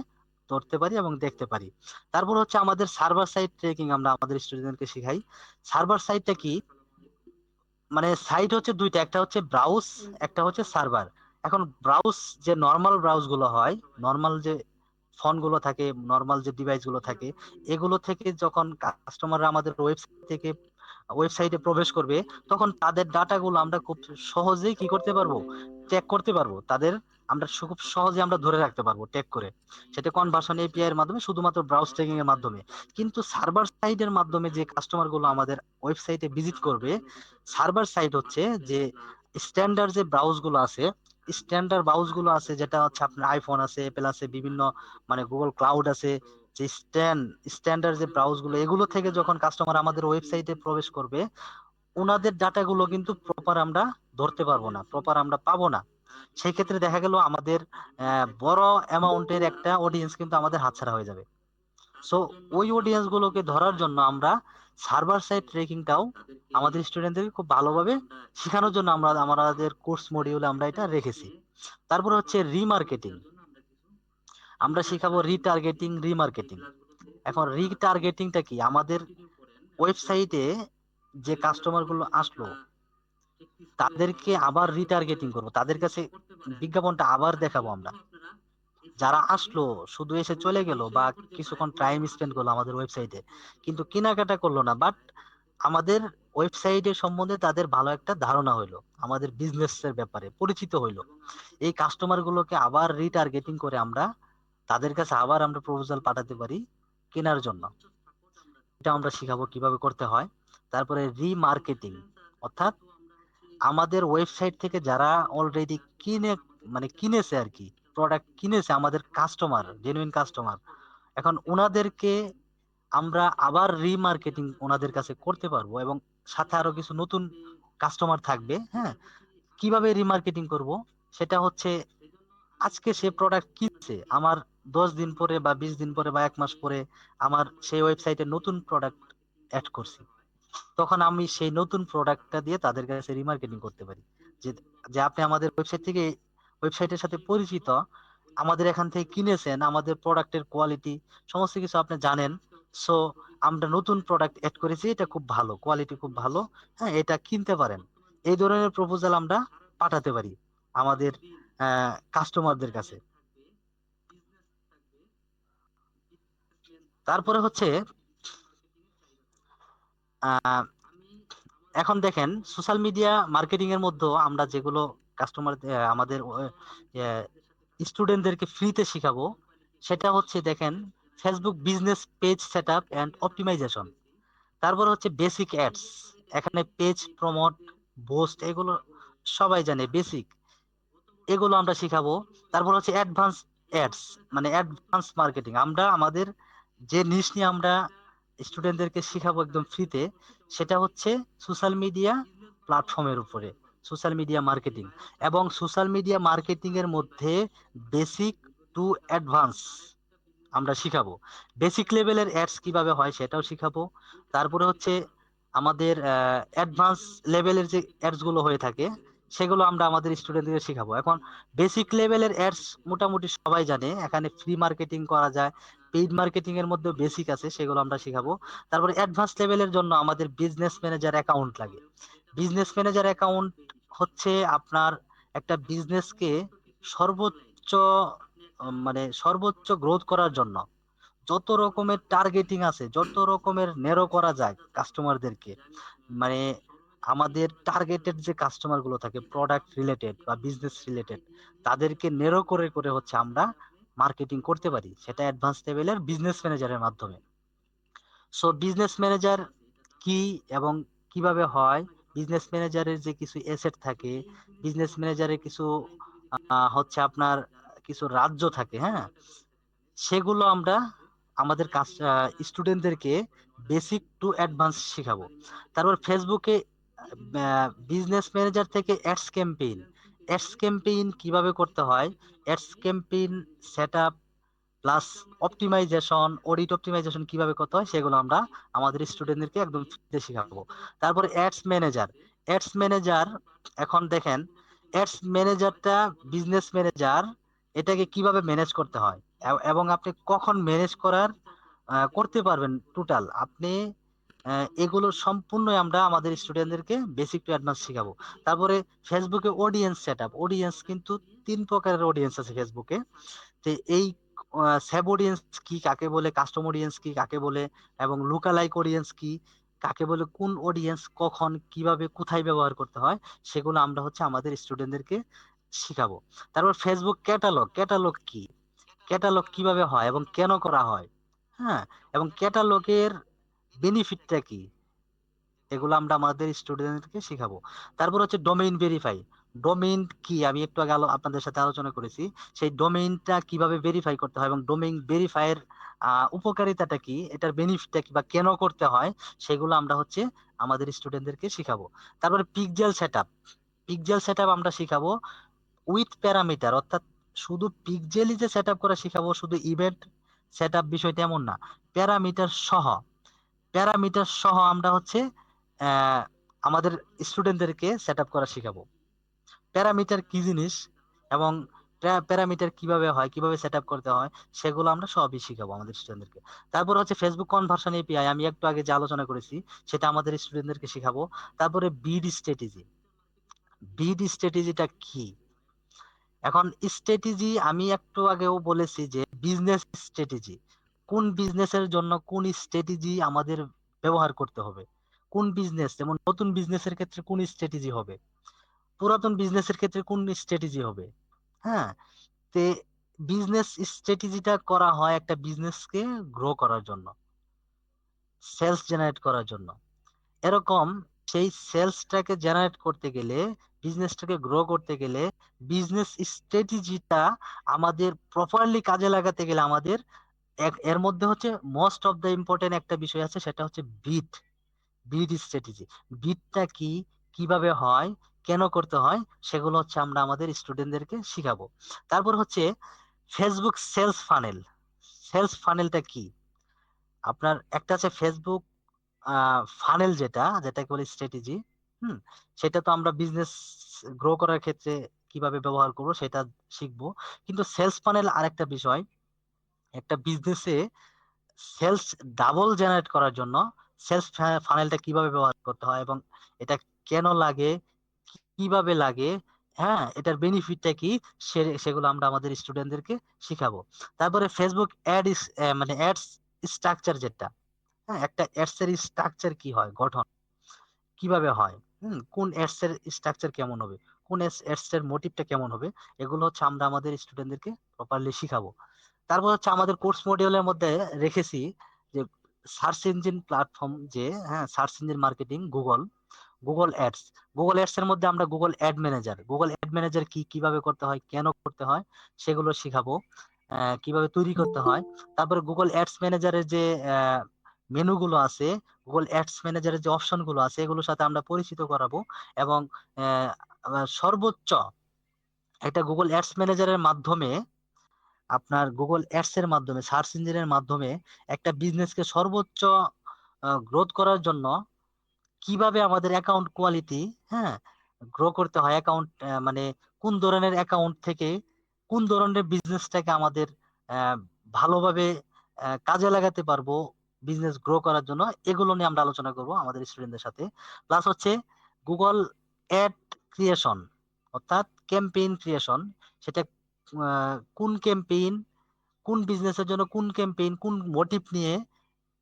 ধরতে পারি এবং দেখতে পারি। তারপর হচ্ছে আমাদের সার্ভার সাইড ট্রেকিং, আমরা আমাদের স্টুডেন্টকে শিখাই। সার্ভার সাইডটা কি, মানে সাইট হচ্ছে দুইটা, একটা হচ্ছে ব্রাউজ, একটা হচ্ছে সার্ভার। এখন ব্রাউজ, যে নর্মাল ব্রাউজ গুলো হয়, নর্মাল যে ফোন গুলো থাকে, নর্মাল যে ডিভাইস গুলো থাকে, এগুলো থেকে যখন কাস্টমাররা আমাদের ওয়েবসাইট থেকে ওয়েবসাইটে প্রবেশ করবে, তখন তাদের ডাটা গুলো আমরা খুব সহজেই কি করতে পারবো, ট্যাগ করতে পারবো। তাদের আমরা খুব সহজে আমরা ধরে রাখতে পারবো ট্যাগ করে, সেটা কনভার্সন এপিআই এর মাধ্যমে, শুধুমাত্র ব্রাউজ ট্যাগিং এর মাধ্যমে। কিন্তু সার্ভার সাইডের মাধ্যমে যে কাস্টমার গুলো আমাদের ওয়েবসাইটে ভিজিট করবে, সার্ভার সাইড হচ্ছে যে স্ট্যান্ডার্ড যে ব্রাউজ গুলো আছে, স্ট্যান্ডার্ড ব্রাউজ গুলো আছে, যেটা হচ্ছে আপনার আইফোন আছে, অ্যাপেল আছে, বিভিন্ন মানে গুগল ক্লাউড আছে, যে স্ট্যান্ডার্ড যে ব্রাউজ গুলো, এগুলো থেকে যখন কাস্টমার আমাদের ওয়েবসাইটে প্রবেশ করবে, ওনাদের ডাটা গুলো কিন্তু প্রপার আমরা ধরতে পারবো না, প্রপার আমরা পাবো না। সেই ক্ষেত্রে দেখা গেল আমাদের বড় অ্যামাউন্টের একটা অডিয়েন্স কিন্তু আমাদের হাতছাড়া হয়ে যাবে। সো ওই অডিয়েন্স গুলোকে ধরার জন্য আমরা সার্ভার সাইড ট্রেকিংটাও আমাদের স্টুডেন্টদেরকে খুব ভালোভাবে শেখানোর জন্য আমরা আমাদের কোর্স মডিউলে আমরা এটা রেখেছি। তারপর হচ্ছে রিমার্কেটিং, আমরা শিখাবো রিটার্গেটিং, রিমার্কেটিং। এখন রিটার্গেটিংটা কি, আমাদের ওয়েবসাইটে যে কাস্টমার গুলো আসলো, তাদেরকে আবার রিটার্গেটিং করবো, তাদের কাছে বিজ্ঞাপনটা আবার দেখাবো আমরা। যারা আসলো, শুধু এসে চলে গেল বা কিছুক্ষণ টাইম স্পেন্ড করলো আমাদের ওয়েবসাইটে, কিন্তু কেনাকাটা করলো না, বাট আমাদের ওয়েবসাইটের সম্বন্ধে তাদের ভালো একটা ধারণা হইলো, আমাদের বিজনেস এর ব্যাপারে পরিচিত হইলো, এই কাস্টমার গুলোকে আবার রিটার্গেটিং করে আমরা তাদের কাছে আবার আমরা প্রপোজাল পাঠাতে পারি কেনার জন্য। এটা আমরা শিখাবো কিভাবে করতে হয়। তারপরে রিমার্কেটিং, অর্থাৎ আমাদের ওয়েবসাইট থেকে যারা অলরেডি কিনেছে আর কি, প্রোডাক্ট কিনেছে, আমাদের কাস্টমার, জেনুইন কাস্টমার, এখন ওনাদেরকে আমরা আবার রিমার্কেটিং ওনাদের কাছে করতে পারবো, এবং সাথে আরো কিছু নতুন কাস্টমার থাকবে। হ্যাঁ, কিভাবে রিমার্কেটিং করব, সেটা হচ্ছে আজকে সে প্রোডাক্ট কিনছে, আমার 10 দিন পরে বা 20 দিন পরে বা 1 মাস পরে আমার সেই ওয়েবসাইটে নতুন প্রোডাক্ট অ্যাড করছি, তখন আমি সেই নতুন প্রোডাক্টটা দিয়ে তাদের কাছে রিমার্কেটিং করতে পারি যে যে আপনি আমাদের ওয়েবসাইটের সাথে পরিচিত, আমাদের এখান থেকে কিনেছেন, আমাদের প্রোডাক্টের কোয়ালিটি সমস্ত কিছু আপনি জানেন। সো আমরা নতুন প্রোডাক্ট অ্যাড করেছি, এটা খুব ভালো, কোয়ালিটি খুব ভালো, হ্যাঁ, এটা কিনতে পারেন। এই ধরনের প্রপোজাল আমরা পাঠাতে পারি আমাদের কাস্টমারদের কাছে। তারপরে হচ্ছে আহ এখন দেখেন, সোশ্যাল মিডিয়া মার্কেটিং এর মধ্যে আমরা যেগুলো কাস্টমার, আমাদের স্টুডেন্টদেরকে ফ্রিতে শিখাবো, সেটা হচ্ছে দেখেন, Facebook business page setup and optimisation. তারপর হচ্ছে বেসিক অ্যাডস, এখানে পেজ প্রমোট, পোস্ট, এগুলো সবাই জানে বেসিক, এগুলো আমরা শিখাবো। তারপর হচ্ছে অ্যাডভান্স অ্যাডস, মানে অ্যাডভান্স মার্কেটিং, আমরা আমাদের যে নিশ নিয়ে আমরা স্টুডেন্টদেরকে শিখাবো একদম ফ্রিতে, সেটা হচ্ছে সোশ্যাল মিডিয়া প্ল্যাটফর্মের উপরে সোশ্যাল মিডিয়া মার্কেটিং। এবং সোশ্যাল মিডিয়া মার্কেটিং এর মধ্যে বেসিক টু অ্যাডভান্স আমরা শিখাবো। বেসিক লেভেলের অ্যাডস কিভাবে হয় সেটাও শিখাবো। তারপরে হচ্ছে আমাদের অ্যাডভান্স লেভেলের যে অ্যাডস গুলো হয়ে থাকে, সেগুলো আমরা আমাদের স্টুডেন্টদের শিখাবো। এখন বেসিক লেভেলের অ্যাডস মোটামুটি সবাই জানে, এখানে ফ্রি মার্কেটিং করা যায়, পেইড মার্কেটিং এর মধ্যে বেসিক আছে, সেগুলো আমরা শিখাবো। তারপরে অ্যাডভান্স লেভেলের জন্য আমাদের বিজনেস ম্যানেজার অ্যাকাউন্ট লাগে। বিজনেস ম্যানেজার অ্যাকাউন্ট হচ্ছে আপনার একটা বিজনেসকে সর্বোচ্চ সর্বোচ্চ গ্রোথ করার জন্য যত রকমের টার্গেটিং আছে, যত রকমের নেরো করা যায় কাস্টমারদেরকে, মানে আমাদের টার্গেটেড যে কাস্টমার গুলো থাকে প্রোডাক্ট রিলেটেড বা বিজনেস রিলেটেড, তাদেরকে নেরো করে করে হচ্ছে আমরা মার্কেটিং করতে পারি, সেটা অ্যাডভান্স লেভেলের বিজনেস ম্যানেজারের মাধ্যমে। সো বিজনেস ম্যানেজার কি এবং কিভাবে হয়, বিজনেস ম্যানেজারের যে কিছু এসেট থাকে, বিজনেস ম্যানেজারের কিছু হচ্ছে আপনার কিছু রাজ্য থাকে, হ্যাঁ, সেগুলো আমরা আমাদের কাজ স্টুডেন্টদেরকে বেসিক টু অ্যাডভান্স শেখাবো। তারপর ফেসবুকে বিজনেস ম্যানেজার থেকে অ্যাডস ক্যাম্পেইন কিভাবে করতে হয়, ads campaign set up plus optimisation, audit optimisation কিভাবে করতে হয়, সেগুলো আমরা আমাদের স্টুডেন্টদেরকে একদম ফ্রিতে শেখাবো। তারপরে অ্যাডস ম্যানেজার এখন দেখেন, অ্যাডস ম্যানেজারটা বিজনেস ম্যানেজার এটাকে কিভাবে ম্যানেজ করতে হয় এবং আপনি কখন ম্যানেজ করতে পারবেন টোটাল আপনি, এগুলো সম্পূর্ণই আমরা আমাদের স্টুডেন্টদেরকে বেসিক টু অ্যাডভান্স শেখাবো। তারপরে ফেসবুকে অডিয়েন্স সেট আপ, অডিয়েন্স কিন্তু 3 প্রকারের অডিয়েন্স আছে ফেসবুকে। তো এই স্যাব অডিয়েন্স কি কাকে বলে, কাস্টম অডিয়েন্স কি কাকে বলে, এবং লুকালাইক অডিয়েন্স কি কাকে বলে, কোন অডিয়েন্স কখন কিভাবে কোথায় ব্যবহার করতে হয়, সেগুলো আমরা হচ্ছে আমাদের স্টুডেন্টদেরকে শিখাবো। তারপর ফেসবুক ক্যাটালগ কি, ক্যাটালগ কিভাবে হয় এবং কেন করা হয়, হ্যাঁ, এবং ক্যাটালগের বেনিফিটটা কি, এগুলো আমরা আমাদের স্টুডেন্টদেরকে শিখাবো। তারপর হচ্ছে ডোমেইন ভেরিফাই, ডোমেইন কি আমি একটু আগে আপনাদের সাথে আলোচনা করেছি, সেই ডোমেইনটা কিভাবে ভেরিফাই করতে হয় এবং ডোমেইন ভেরিফাইয়ের উপকারিতাটা কি, এটার বেনিফিটটা কি বা কেন করতে হয়, সেগুলো আমরা হচ্ছে আমাদের স্টুডেন্টদেরকে শিখাবো। তারপরে পিকজেল সেটআপ আমরা শিখাবো উইথ প্যারামিটার, অর্থাৎ শুধু পিকজেলই যে সেটআপ করা শিখাবো, শুধু ইভেন্ট সেটআপ বিষয়টা এমন না, প্যারামিটার সহ, আমরা হচ্ছে আহ, আমাদের স্টুডেন্টদেরকে সেট আপ করা শিখাবো। প্যারামিটার কি জিনিস এবং প্যারামিটার কিভাবে হয়, কিভাবে সেট আপ করতে হয়, সেগুলো আমরা সবই শিখাবো আমাদের স্টুডেন্টদেরকে। তারপর হচ্ছে ফেসবুক কনভার্সন এপিআই, আমি একটু আগে যে আলোচনা করেছি সেটা আমাদের স্টুডেন্টদেরকে শিখাবো। তারপরে বিড স্ট্র্যাটেজিটা কি, এখন স্ট্র্যাটেজি আমি একটু আগেও বলেছি যে বিজনেস স্ট্র্যাটেজি, কোন বিজনেসের জন্য কোন স্ট্র্যাটেজি আমাদের ব্যবহার করতে হবে, কোন বিজনেস, যেমন নতুন বিজনেসের ক্ষেত্রে কোন স্ট্র্যাটেজি হবে, পুরাতন বিজনেসের ক্ষেত্রে কোন স্ট্র্যাটেজি হবে, হ্যাঁ। তে বিজনেস স্ট্র্যাটেজিটা করা হয় একটা বিজনেসকে গ্রো করার জন্য, সেলস জেনারেট করার জন্য। এরকম সেই সেলসটাকে জেনারেট করতে গেলে, বিজনেসটাকে গ্রো করতে গেলে, বিজনেস স্ট্র্যাটেজিটা আমাদের প্রপারলি কাজে লাগাতে গেলে আমাদের এর মধ্যে হচ্ছে মোস্ট অফ দ্য ইম্পর্টেন্ট একটা বিষয় আছে, সেটা হচ্ছে বিড স্ট্র্যাটেজি। বিটটা কি, কিভাবে হয়, কেন করতে হয়, সেগুলো হচ্ছে আমরা আমাদের স্টুডেন্টদেরকে শিখাবো। তারপর হচ্ছে ফেসবুক সেলস ফানেলটা কি, আপনার একটা আছে ফেসবুক ফানেল, যেটাকে বলে স্ট্র্যাটেজি। হুম, সেটা তো আমরা বিজনেস গ্রো করার ক্ষেত্রে কিভাবে ব্যবহার করবো সেটা শিখবো। কিন্তু সেলস ফানেল আরেকটা বিষয়, একটা বিজনেসে সেলস ডাবল জেনারেট করার জন্য সেলস ফানেলটা কিভাবে ব্যবহার করতে হয় এবং এটা কেন লাগে, কিভাবে লাগে, হ্যাঁ, এটার বেনিফিটটা কি, সেগুলো আমরা আমাদের স্টুডেন্টদেরকে শিখাবো। তারপরে ফেসবুক মানে অ্যাডস স্ট্রাকচার যেটা, হ্যাঁ, একটা অ্যাডস এর স্ট্রাকচার কি হয়, গঠন কিভাবে হয়, কোন অ্যাডস এর স্ট্রাকচার কেমন হবে, কোন অ্যাডস এর মোটিভটা কেমন হবে, এগুলো হচ্ছে আমরা আমাদের স্টুডেন্টদেরকে প্রপারলি শিখাবো। তারপর হচ্ছে আমাদের কোর্স মডিউলের মধ্যে রেখেছি যে সার্চ ইঞ্জিন প্ল্যাটফর্ম, যে হ্যাঁ, search engine marketing, Google ads, Google ads এর মধ্যে আমরা গুগল অ্যাড ম্যানেজার কি, কিভাবে করতে হয়, কেন করতে হয়, সেগুলো শিখাবো, কিভাবে তৈরি করতে হয়। তারপরে গুগল অ্যাডস ম্যানেজারের যে মেনুগুলো আছে, গুগল অ্যাডস ম্যানেজারের যে অপশন গুলো আছে, এগুলোর সাথে আমরা পরিচিত করাবো। এবং আহ, সর্বোচ্চ একটা গুগল অ্যাডস ম্যানেজারের মাধ্যমে, আপনার গুগল অ্যাডস এর মাধ্যমে, সার্চ ইঞ্জিনের মাধ্যমে একটা বিজনেসকে সর্বোচ্চ গ্রোথ করার জন্য কিভাবে আমাদের অ্যাকাউন্ট কোয়ালিটি, হ্যাঁ, গ্রো করতে হয়, অ্যাকাউন্ট মানে কোন ধরনের অ্যাকাউন্ট থেকে কোন ধরনের বিজনেসটাকে আমাদের আহ, ভালোভাবে কাজে লাগাতে পারবো বিজনেস গ্রো করার জন্য, এগুলো নিয়ে আমরা আলোচনা করব আমাদের স্টুডেন্টদের সাথে। প্লাস হচ্ছে গুগল অ্যাড ক্রিয়েশন, অর্থাৎ ক্যাম্পেইন ক্রিয়েশন, সেটা কোন ক্যাম্পেইন, কোন বিজনেসের জন্য কোন ক্যাম্পেইন, কোন মোটিভ নিয়ে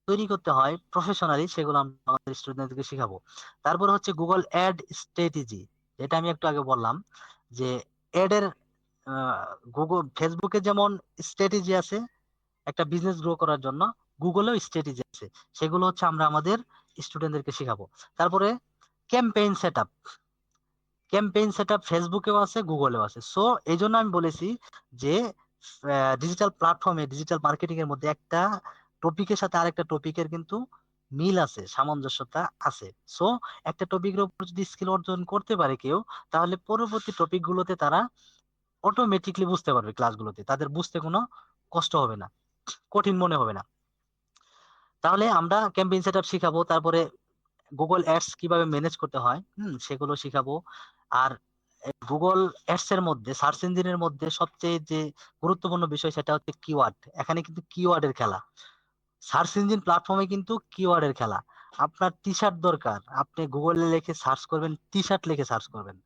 তৈরি করতে হয় প্রফেশনালি, সেগুলো আমরা আমাদের স্টুডেন্টদেরকে শেখাবো। তারপর হচ্ছে গুগল অ্যাড স্ট্র্যাটেজি, যেটা আমি একটু আগে বললাম যে অ্যাড এর গুগল ফেসবুকে যেমন স্ট্র্যাটেজি আছে একটা বিজনেস গ্রো করার জন্য, গুগলেও স্ট্র্যাটেজি আছে, সেগুলো হচ্ছে আমরা আমাদের স্টুডেন্টদেরকে শেখাবো। তারপরে ক্যাম্পেইন সেটআপ, ক্যাম্পেইন সেটআপ ফেসবুকেও আছে, গুগলেও আছে। সো এই জন্য আমি বলেছি যে ডিজিটাল প্ল্যাটফর্মে, ডিজিটাল মার্কেটিং এর মধ্যে একটা টপিকের সাথে আরেকটা টপিকের কিন্তু মিল আছে, সামঞ্জস্যতা আছে। সো একটা টপিকের উপর যদি স্কিল অর্জন করতে পারে কেউ, তাহলে পরবর্তী টপিক গুলোতে তারা অটোমেটিকলি বুঝতে পারবে, ক্লাসগুলোতে তাদের বুঝতে কোনো কষ্ট হবে না, কঠিন মনে হবে না। তাহলে আমরা ক্যাম্পেইন সেটআপ শিখাবো, তারপরে গুগল অ্যাডস কিভাবে ম্যানেজ করতে হয় সেগুলো শিখাবো। আর গুগল অ্যাডস এর মধ্যে, সার্চ ইঞ্জিনের মধ্যে সবচেয়ে যে গুরুত্বপূর্ণ বিষয় সেটা হচ্ছে কিওয়ার্ড। এখানে কিন্তু কিওয়ার্ডের খেলা, সার্চ ইঞ্জিন প্ল্যাটফর্মে কিন্তু কিওয়ার্ডের খেলা। আপনার টি শার্ট দরকার, আপনি গুগলে লিখে সার্চ করবেন, টি শার্ট লিখে সার্চ করবেন,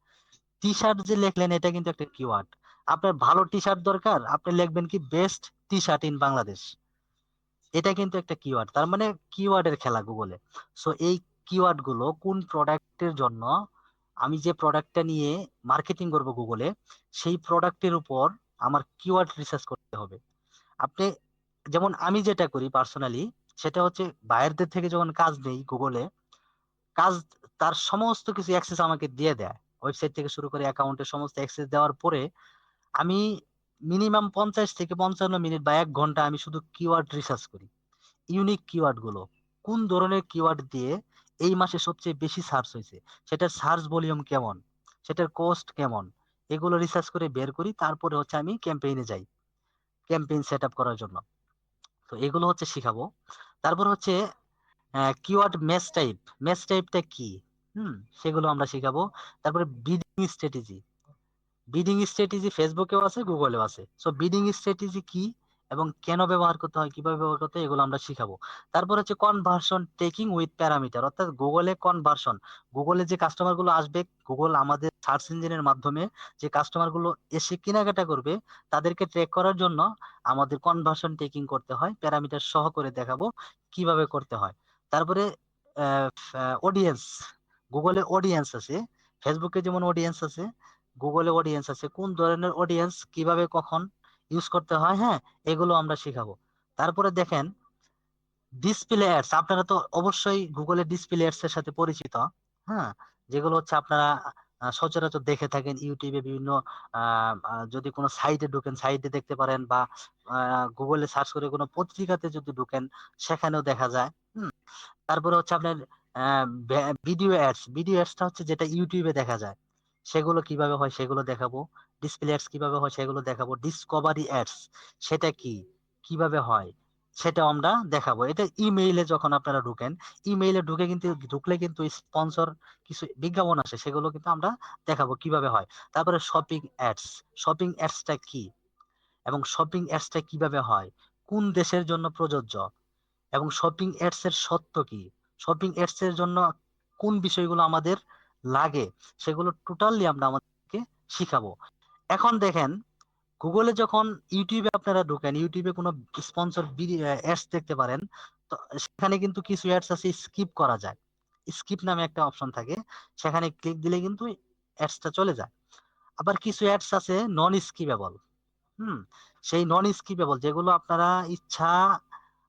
টি শার্ট যে লিখলেন এটা কিন্তু একটা কিওয়ার্ড। আপনার ভালো টি শার্ট দরকার, আপনি লিখবেন কি best T shirt in Bangladesh, এটা কিন্তু একটা কিওয়ার্ড। তার মানে কিওয়ার্ডের খেলা গুগলে। সো এই কিওয়ার্ড গুলো কোন প্রোডাক্টের জন্য, আমি যে প্রোডাক্টটা নিয়ে মার্কেটিং করব গুগলে, সেই প্রোডাক্টের উপর আমার কিওয়ার্ড রিসার্চ করতে হবে। আপনি যেমন আমি যেটা করি পার্সোনালি, সেটা হচ্ছে বায়ারদের থেকে যখন কাজ নেই গুগলে, কাজ তার সমস্ত কিছু অ্যাক্সেস আমাকে দিয়ে দেয়, ওয়েবসাইট থেকে শুরু করে অ্যাকাউন্টের সমস্ত অ্যাক্সেস দেওয়ার পরে আমি মিনিমাম 50 থেকে 55 মিনিট বা 1 ঘন্টা আমি শুধু কিওয়ার্ড রিসার্চ করি। ইউনিক কিওয়ার্ড গুলো, কোন ধরনের কিওয়ার্ড দিয়ে এই মাসে সবচেয়ে বেশি সার্চ হয়েছে, সেটার সার্চ ভলিউম কেমন, সেটার কস্ট কেমন, এগুলো রিসার্চ করে বের করি। তারপরে হচ্ছে আমি ক্যাম্পেইনে যাই ক্যাম্পেইন সেট আপ করার জন্য। তো এগুলো হচ্ছে শিখাবো। তারপর হচ্ছে কিওয়ার্ড ম্যাচ টাইপ, ম্যাচ টাইপটা কি সেগুলো আমরা শিখাবো। তারপরে বিডিং স্ট্র্যাটেজি, বিডিং স্ট্র্যাটেজি ফেসবুকেও আছে, গুগলেও আছে। সো বিডিং স্ট্র্যাটেজি কি এবং কেন ব্যবহার করতে হয়, কিভাবে ব্যবহার করতে হয়, এগুলো আমরা শিখাবো। তারপর হচ্ছে কনভার্সন টেকিং উইথ প্যারামিটার, অর্থাৎ গুগলে কনভার্সন, গুগলে যে কাস্টমার গুলো আসবে, গুগল আমাদের সার্চ ইঞ্জিনের মাধ্যমে যে কাস্টমার গুলো এসে কেনাকাটা করবে, তাদেরকে ট্র্যাক করার জন্য আমাদের কনভার্সন টেকিং করতে হয়, প্যারামিটার সহ করে দেখাবো কিভাবে করতে হয়। তারপরে অডিয়েন্স, গুগলে অডিয়েন্স আছে, ফেসবুকে যেমন অডিয়েন্স আছে, গুগলে অডিয়েন্স আছে, কোন ধরনের অডিয়েন্স কিভাবে কখন ইউজ করতে হয়, হ্যাঁ, এগুলো আমরা শিখাবো। তারপরে দেখেন ডিসপ্লে অ্যাডস, আপনারা তো অবশ্যই গুগলের ডিসপ্লে অ্যাডস এর সাথে পরিচিত, হ্যাঁ, যেগুলো হচ্ছে আপনারা সচরাচর দেখে থাকেন ইউটিউবে বিভিন্ন যদি কোনো সাইটে ঢুকেন সাইটে দেখতে পারেন, বা গুগলে সার্চ করে কোনো পত্রিকাতে যদি ঢুকেন সেখানেও দেখা যায়। তারপরে হচ্ছে আপনার ভিডিও অ্যাডস, ভিডিও অ্যাডসটা হচ্ছে যেটা ইউটিউবে দেখা যায়, সেগুলো কিভাবে হয় সেগুলো দেখাবো। ডিসপ্লে অ্যাডস কিভাবে হয় সেগুলো দেখাবো। ডিসকভারি অ্যাডস সেটা কি, কিভাবে হয় সেটাও আমরা দেখাবো। এটা ইমেইলে যখন আপনারা ঢুকেন, ইমেইলে ঢুকলে কিন্তু স্পন্সর কিছু বিজ্ঞাপন আসে, সেগুলো কিন্তু আমরা দেখাবো কিভাবে হয়। তারপরে শপিং অ্যাডস, শপিং অ্যাডসটা কি এবং শপিং অ্যাডসটা কিভাবে হয়, কোন দেশের জন্য প্রযোজ্য, এবং শপিং এডস এর সত্য কি, শপিং এডস এর জন্য কোন বিষয়গুলো আমাদের লাগে, সেগুলো টোটালি আমরা আমাদেরকে শিখাবো। এখন দেখেন গুগলে যখন ইউটিউবে আপনারা ঢোকেন, ইউটিউবে কোনো স্পন্সর অ্যাডস দেখতে পারেন, তো সেখানে কিন্তু কিছু অ্যাডস আছে স্কিপ করা যায়, স্কিপ নামে একটা অপশন থাকে, সেখানে ক্লিক দিলে কিন্তু অ্যাডসটা চলে যায়। আবার কিছু অ্যাডস আছে নন স্কিপেবল, হুম, সেই নন স্কিপেবল যেগুলো আপনারা ইচ্ছা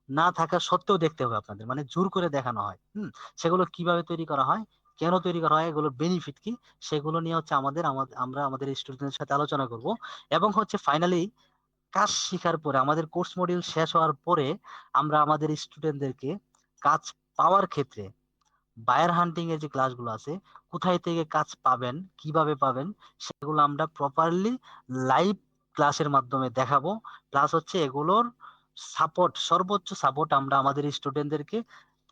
না থাকা সত্ত্বেও দেখতে হবে আপনাদের, মানে জোর করে দেখানো হয়। সেগুলো কিভাবে তৈরি করা হয়, কেন তৈরি করা হয়, এগুলোর বেনিফিট কি, সেগুলো নিয়ে হচ্ছে আমরা আমাদের স্টুডেন্টের সাথে আলোচনা করব। এবং হচ্ছে ফাইনালি কাজ শিখার পরে, আমাদের কোর্স মডিউল শেষ হওয়ার পরে, আমরা আমাদের স্টুডেন্টদেরকে কাজ পাওয়ার ক্ষেত্রে বায়ার হান্টিং এর যে ক্লাসগুলো আছে, কোথায় থেকে কাজ পাবেন, কিভাবে পাবেন, সেগুলো আমরা প্রপারলি লাইভ ক্লাসের মাধ্যমে দেখাবো। প্লাস হচ্ছে এগুলোর সাপোর্ট, সর্বোচ্চ সাপোর্ট আমরা আমাদের স্টুডেন্টদেরকে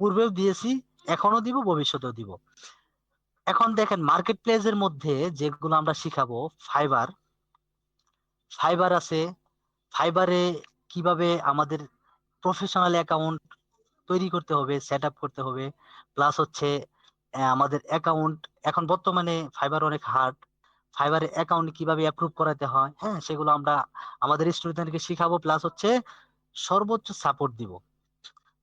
পূর্বেও দিয়েছি, এখনো দিব, ভবিষ্যতেও দিব। এখন দেখেন মার্কেট প্লেসের মধ্যে যেগুলো আমরা শিখাবো, ফাইবার, ফাইবার আছে, ফাইবারে কিভাবে আমাদের প্রফেশনাল অ্যাকাউন্ট তৈরি করতে হবে, সেট আপ করতে হবে। প্লাস হচ্ছে আমাদের অ্যাকাউন্ট, এখন বর্তমানে ফাইবার অনেক হার্ড, ফাইবারে অ্যাকাউন্ট কিভাবে অ্যাপ্রুভ করাতে হয়, হ্যাঁ, সেগুলো আমরা আমাদের স্টুডেন্টকে শিখাবো। প্লাস হচ্ছে সর্বোচ্চ সাপোর্ট দিব।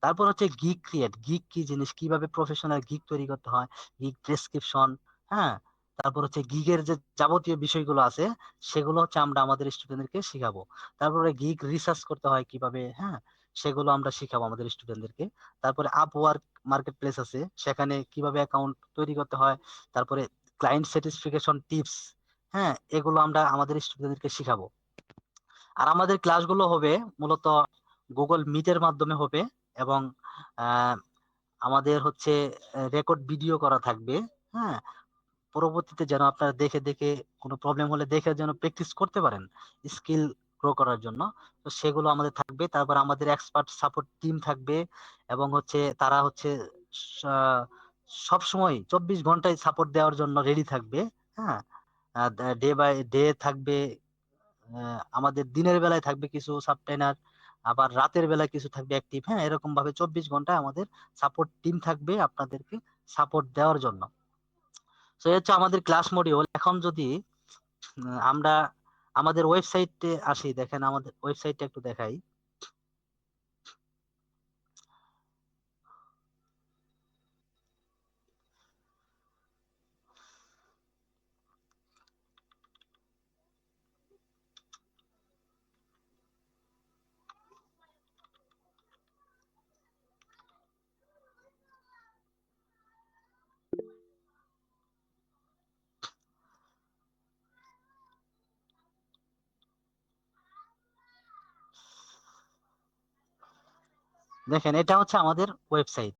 তারপর হচ্ছে গিগ ক্রিয়েট। গিগ কি জিনিস, কিভাবে প্রফেশনাল গিগ তৈরি করতে হয়, গিগ ডেসক্রিপশন, হ্যাঁ। তারপর হচ্ছে গিগের যে যাবতীয় বিষয়গুলো আছে সেগুলো হচ্ছে আমরা আমাদের স্টুডেন্টদেরকে শিখাবো। তারপরে গিগ রিসার্চ করতে হয় কিভাবে, হ্যাঁ, সেগুলো আমরা শিখাবো আমাদের স্টুডেন্টদেরকে। তারপরে আপওয়ার্ক মার্কেট প্লেস আছে, সেখানে কিভাবে অ্যাকাউন্ট তৈরি করতে হয়। তারপরে ক্লায়েন্ট স্যাটিসফ্যাকশন টিপস, হ্যাঁ, এগুলো আমরা আমাদের স্টুডেন্টদেরকে শিখাবো। আর আমাদের ক্লাসগুলো হবে মূলত গুগল মিটের মাধ্যমে হবে, এবং আহ, আমাদের হচ্ছে রেকর্ড ভিডিও করা থাকবে, হ্যাঁ। পরবর্তীতে যেন আপনারা দেখে দেখে কোনো প্রবলেম হলে দেখে যেন প্র্যাকটিস করতে পারেন স্কিল গ্রো করার জন্য। তো সেগুলো আমাদের থাকবে। তারপর আমাদের এক্সপার্ট সাপোর্ট টিম থাকবে, এবং হচ্ছে তারা হচ্ছে সব সময় 24 ঘন্টায় সাপোর্ট দেওয়ার জন্য রেডি থাকবে, হ্যাঁ। ডে বাই ডে থাকবে, আমাদের দিনের বেলায় থাকবে কিছু সাবট্রেনার, আবার রাতের বেলায় কিছু থাকবে অ্যাক্টিভ, হ্যাঁ। এরকম ভাবে 24 ঘন্টায় আমাদের সাপোর্ট টিম থাকবে আপনাদেরকে সাপোর্ট দেওয়ার জন্য। তো এই হচ্ছে আমাদের ক্লাস মডিউল। এখন যদি আমরা আমাদের ওয়েবসাইটে আসি, দেখেন আমাদের ওয়েবসাইটটা একটু দেখাই। দেখেন এটা হচ্ছে আমাদের ওয়েবসাইট।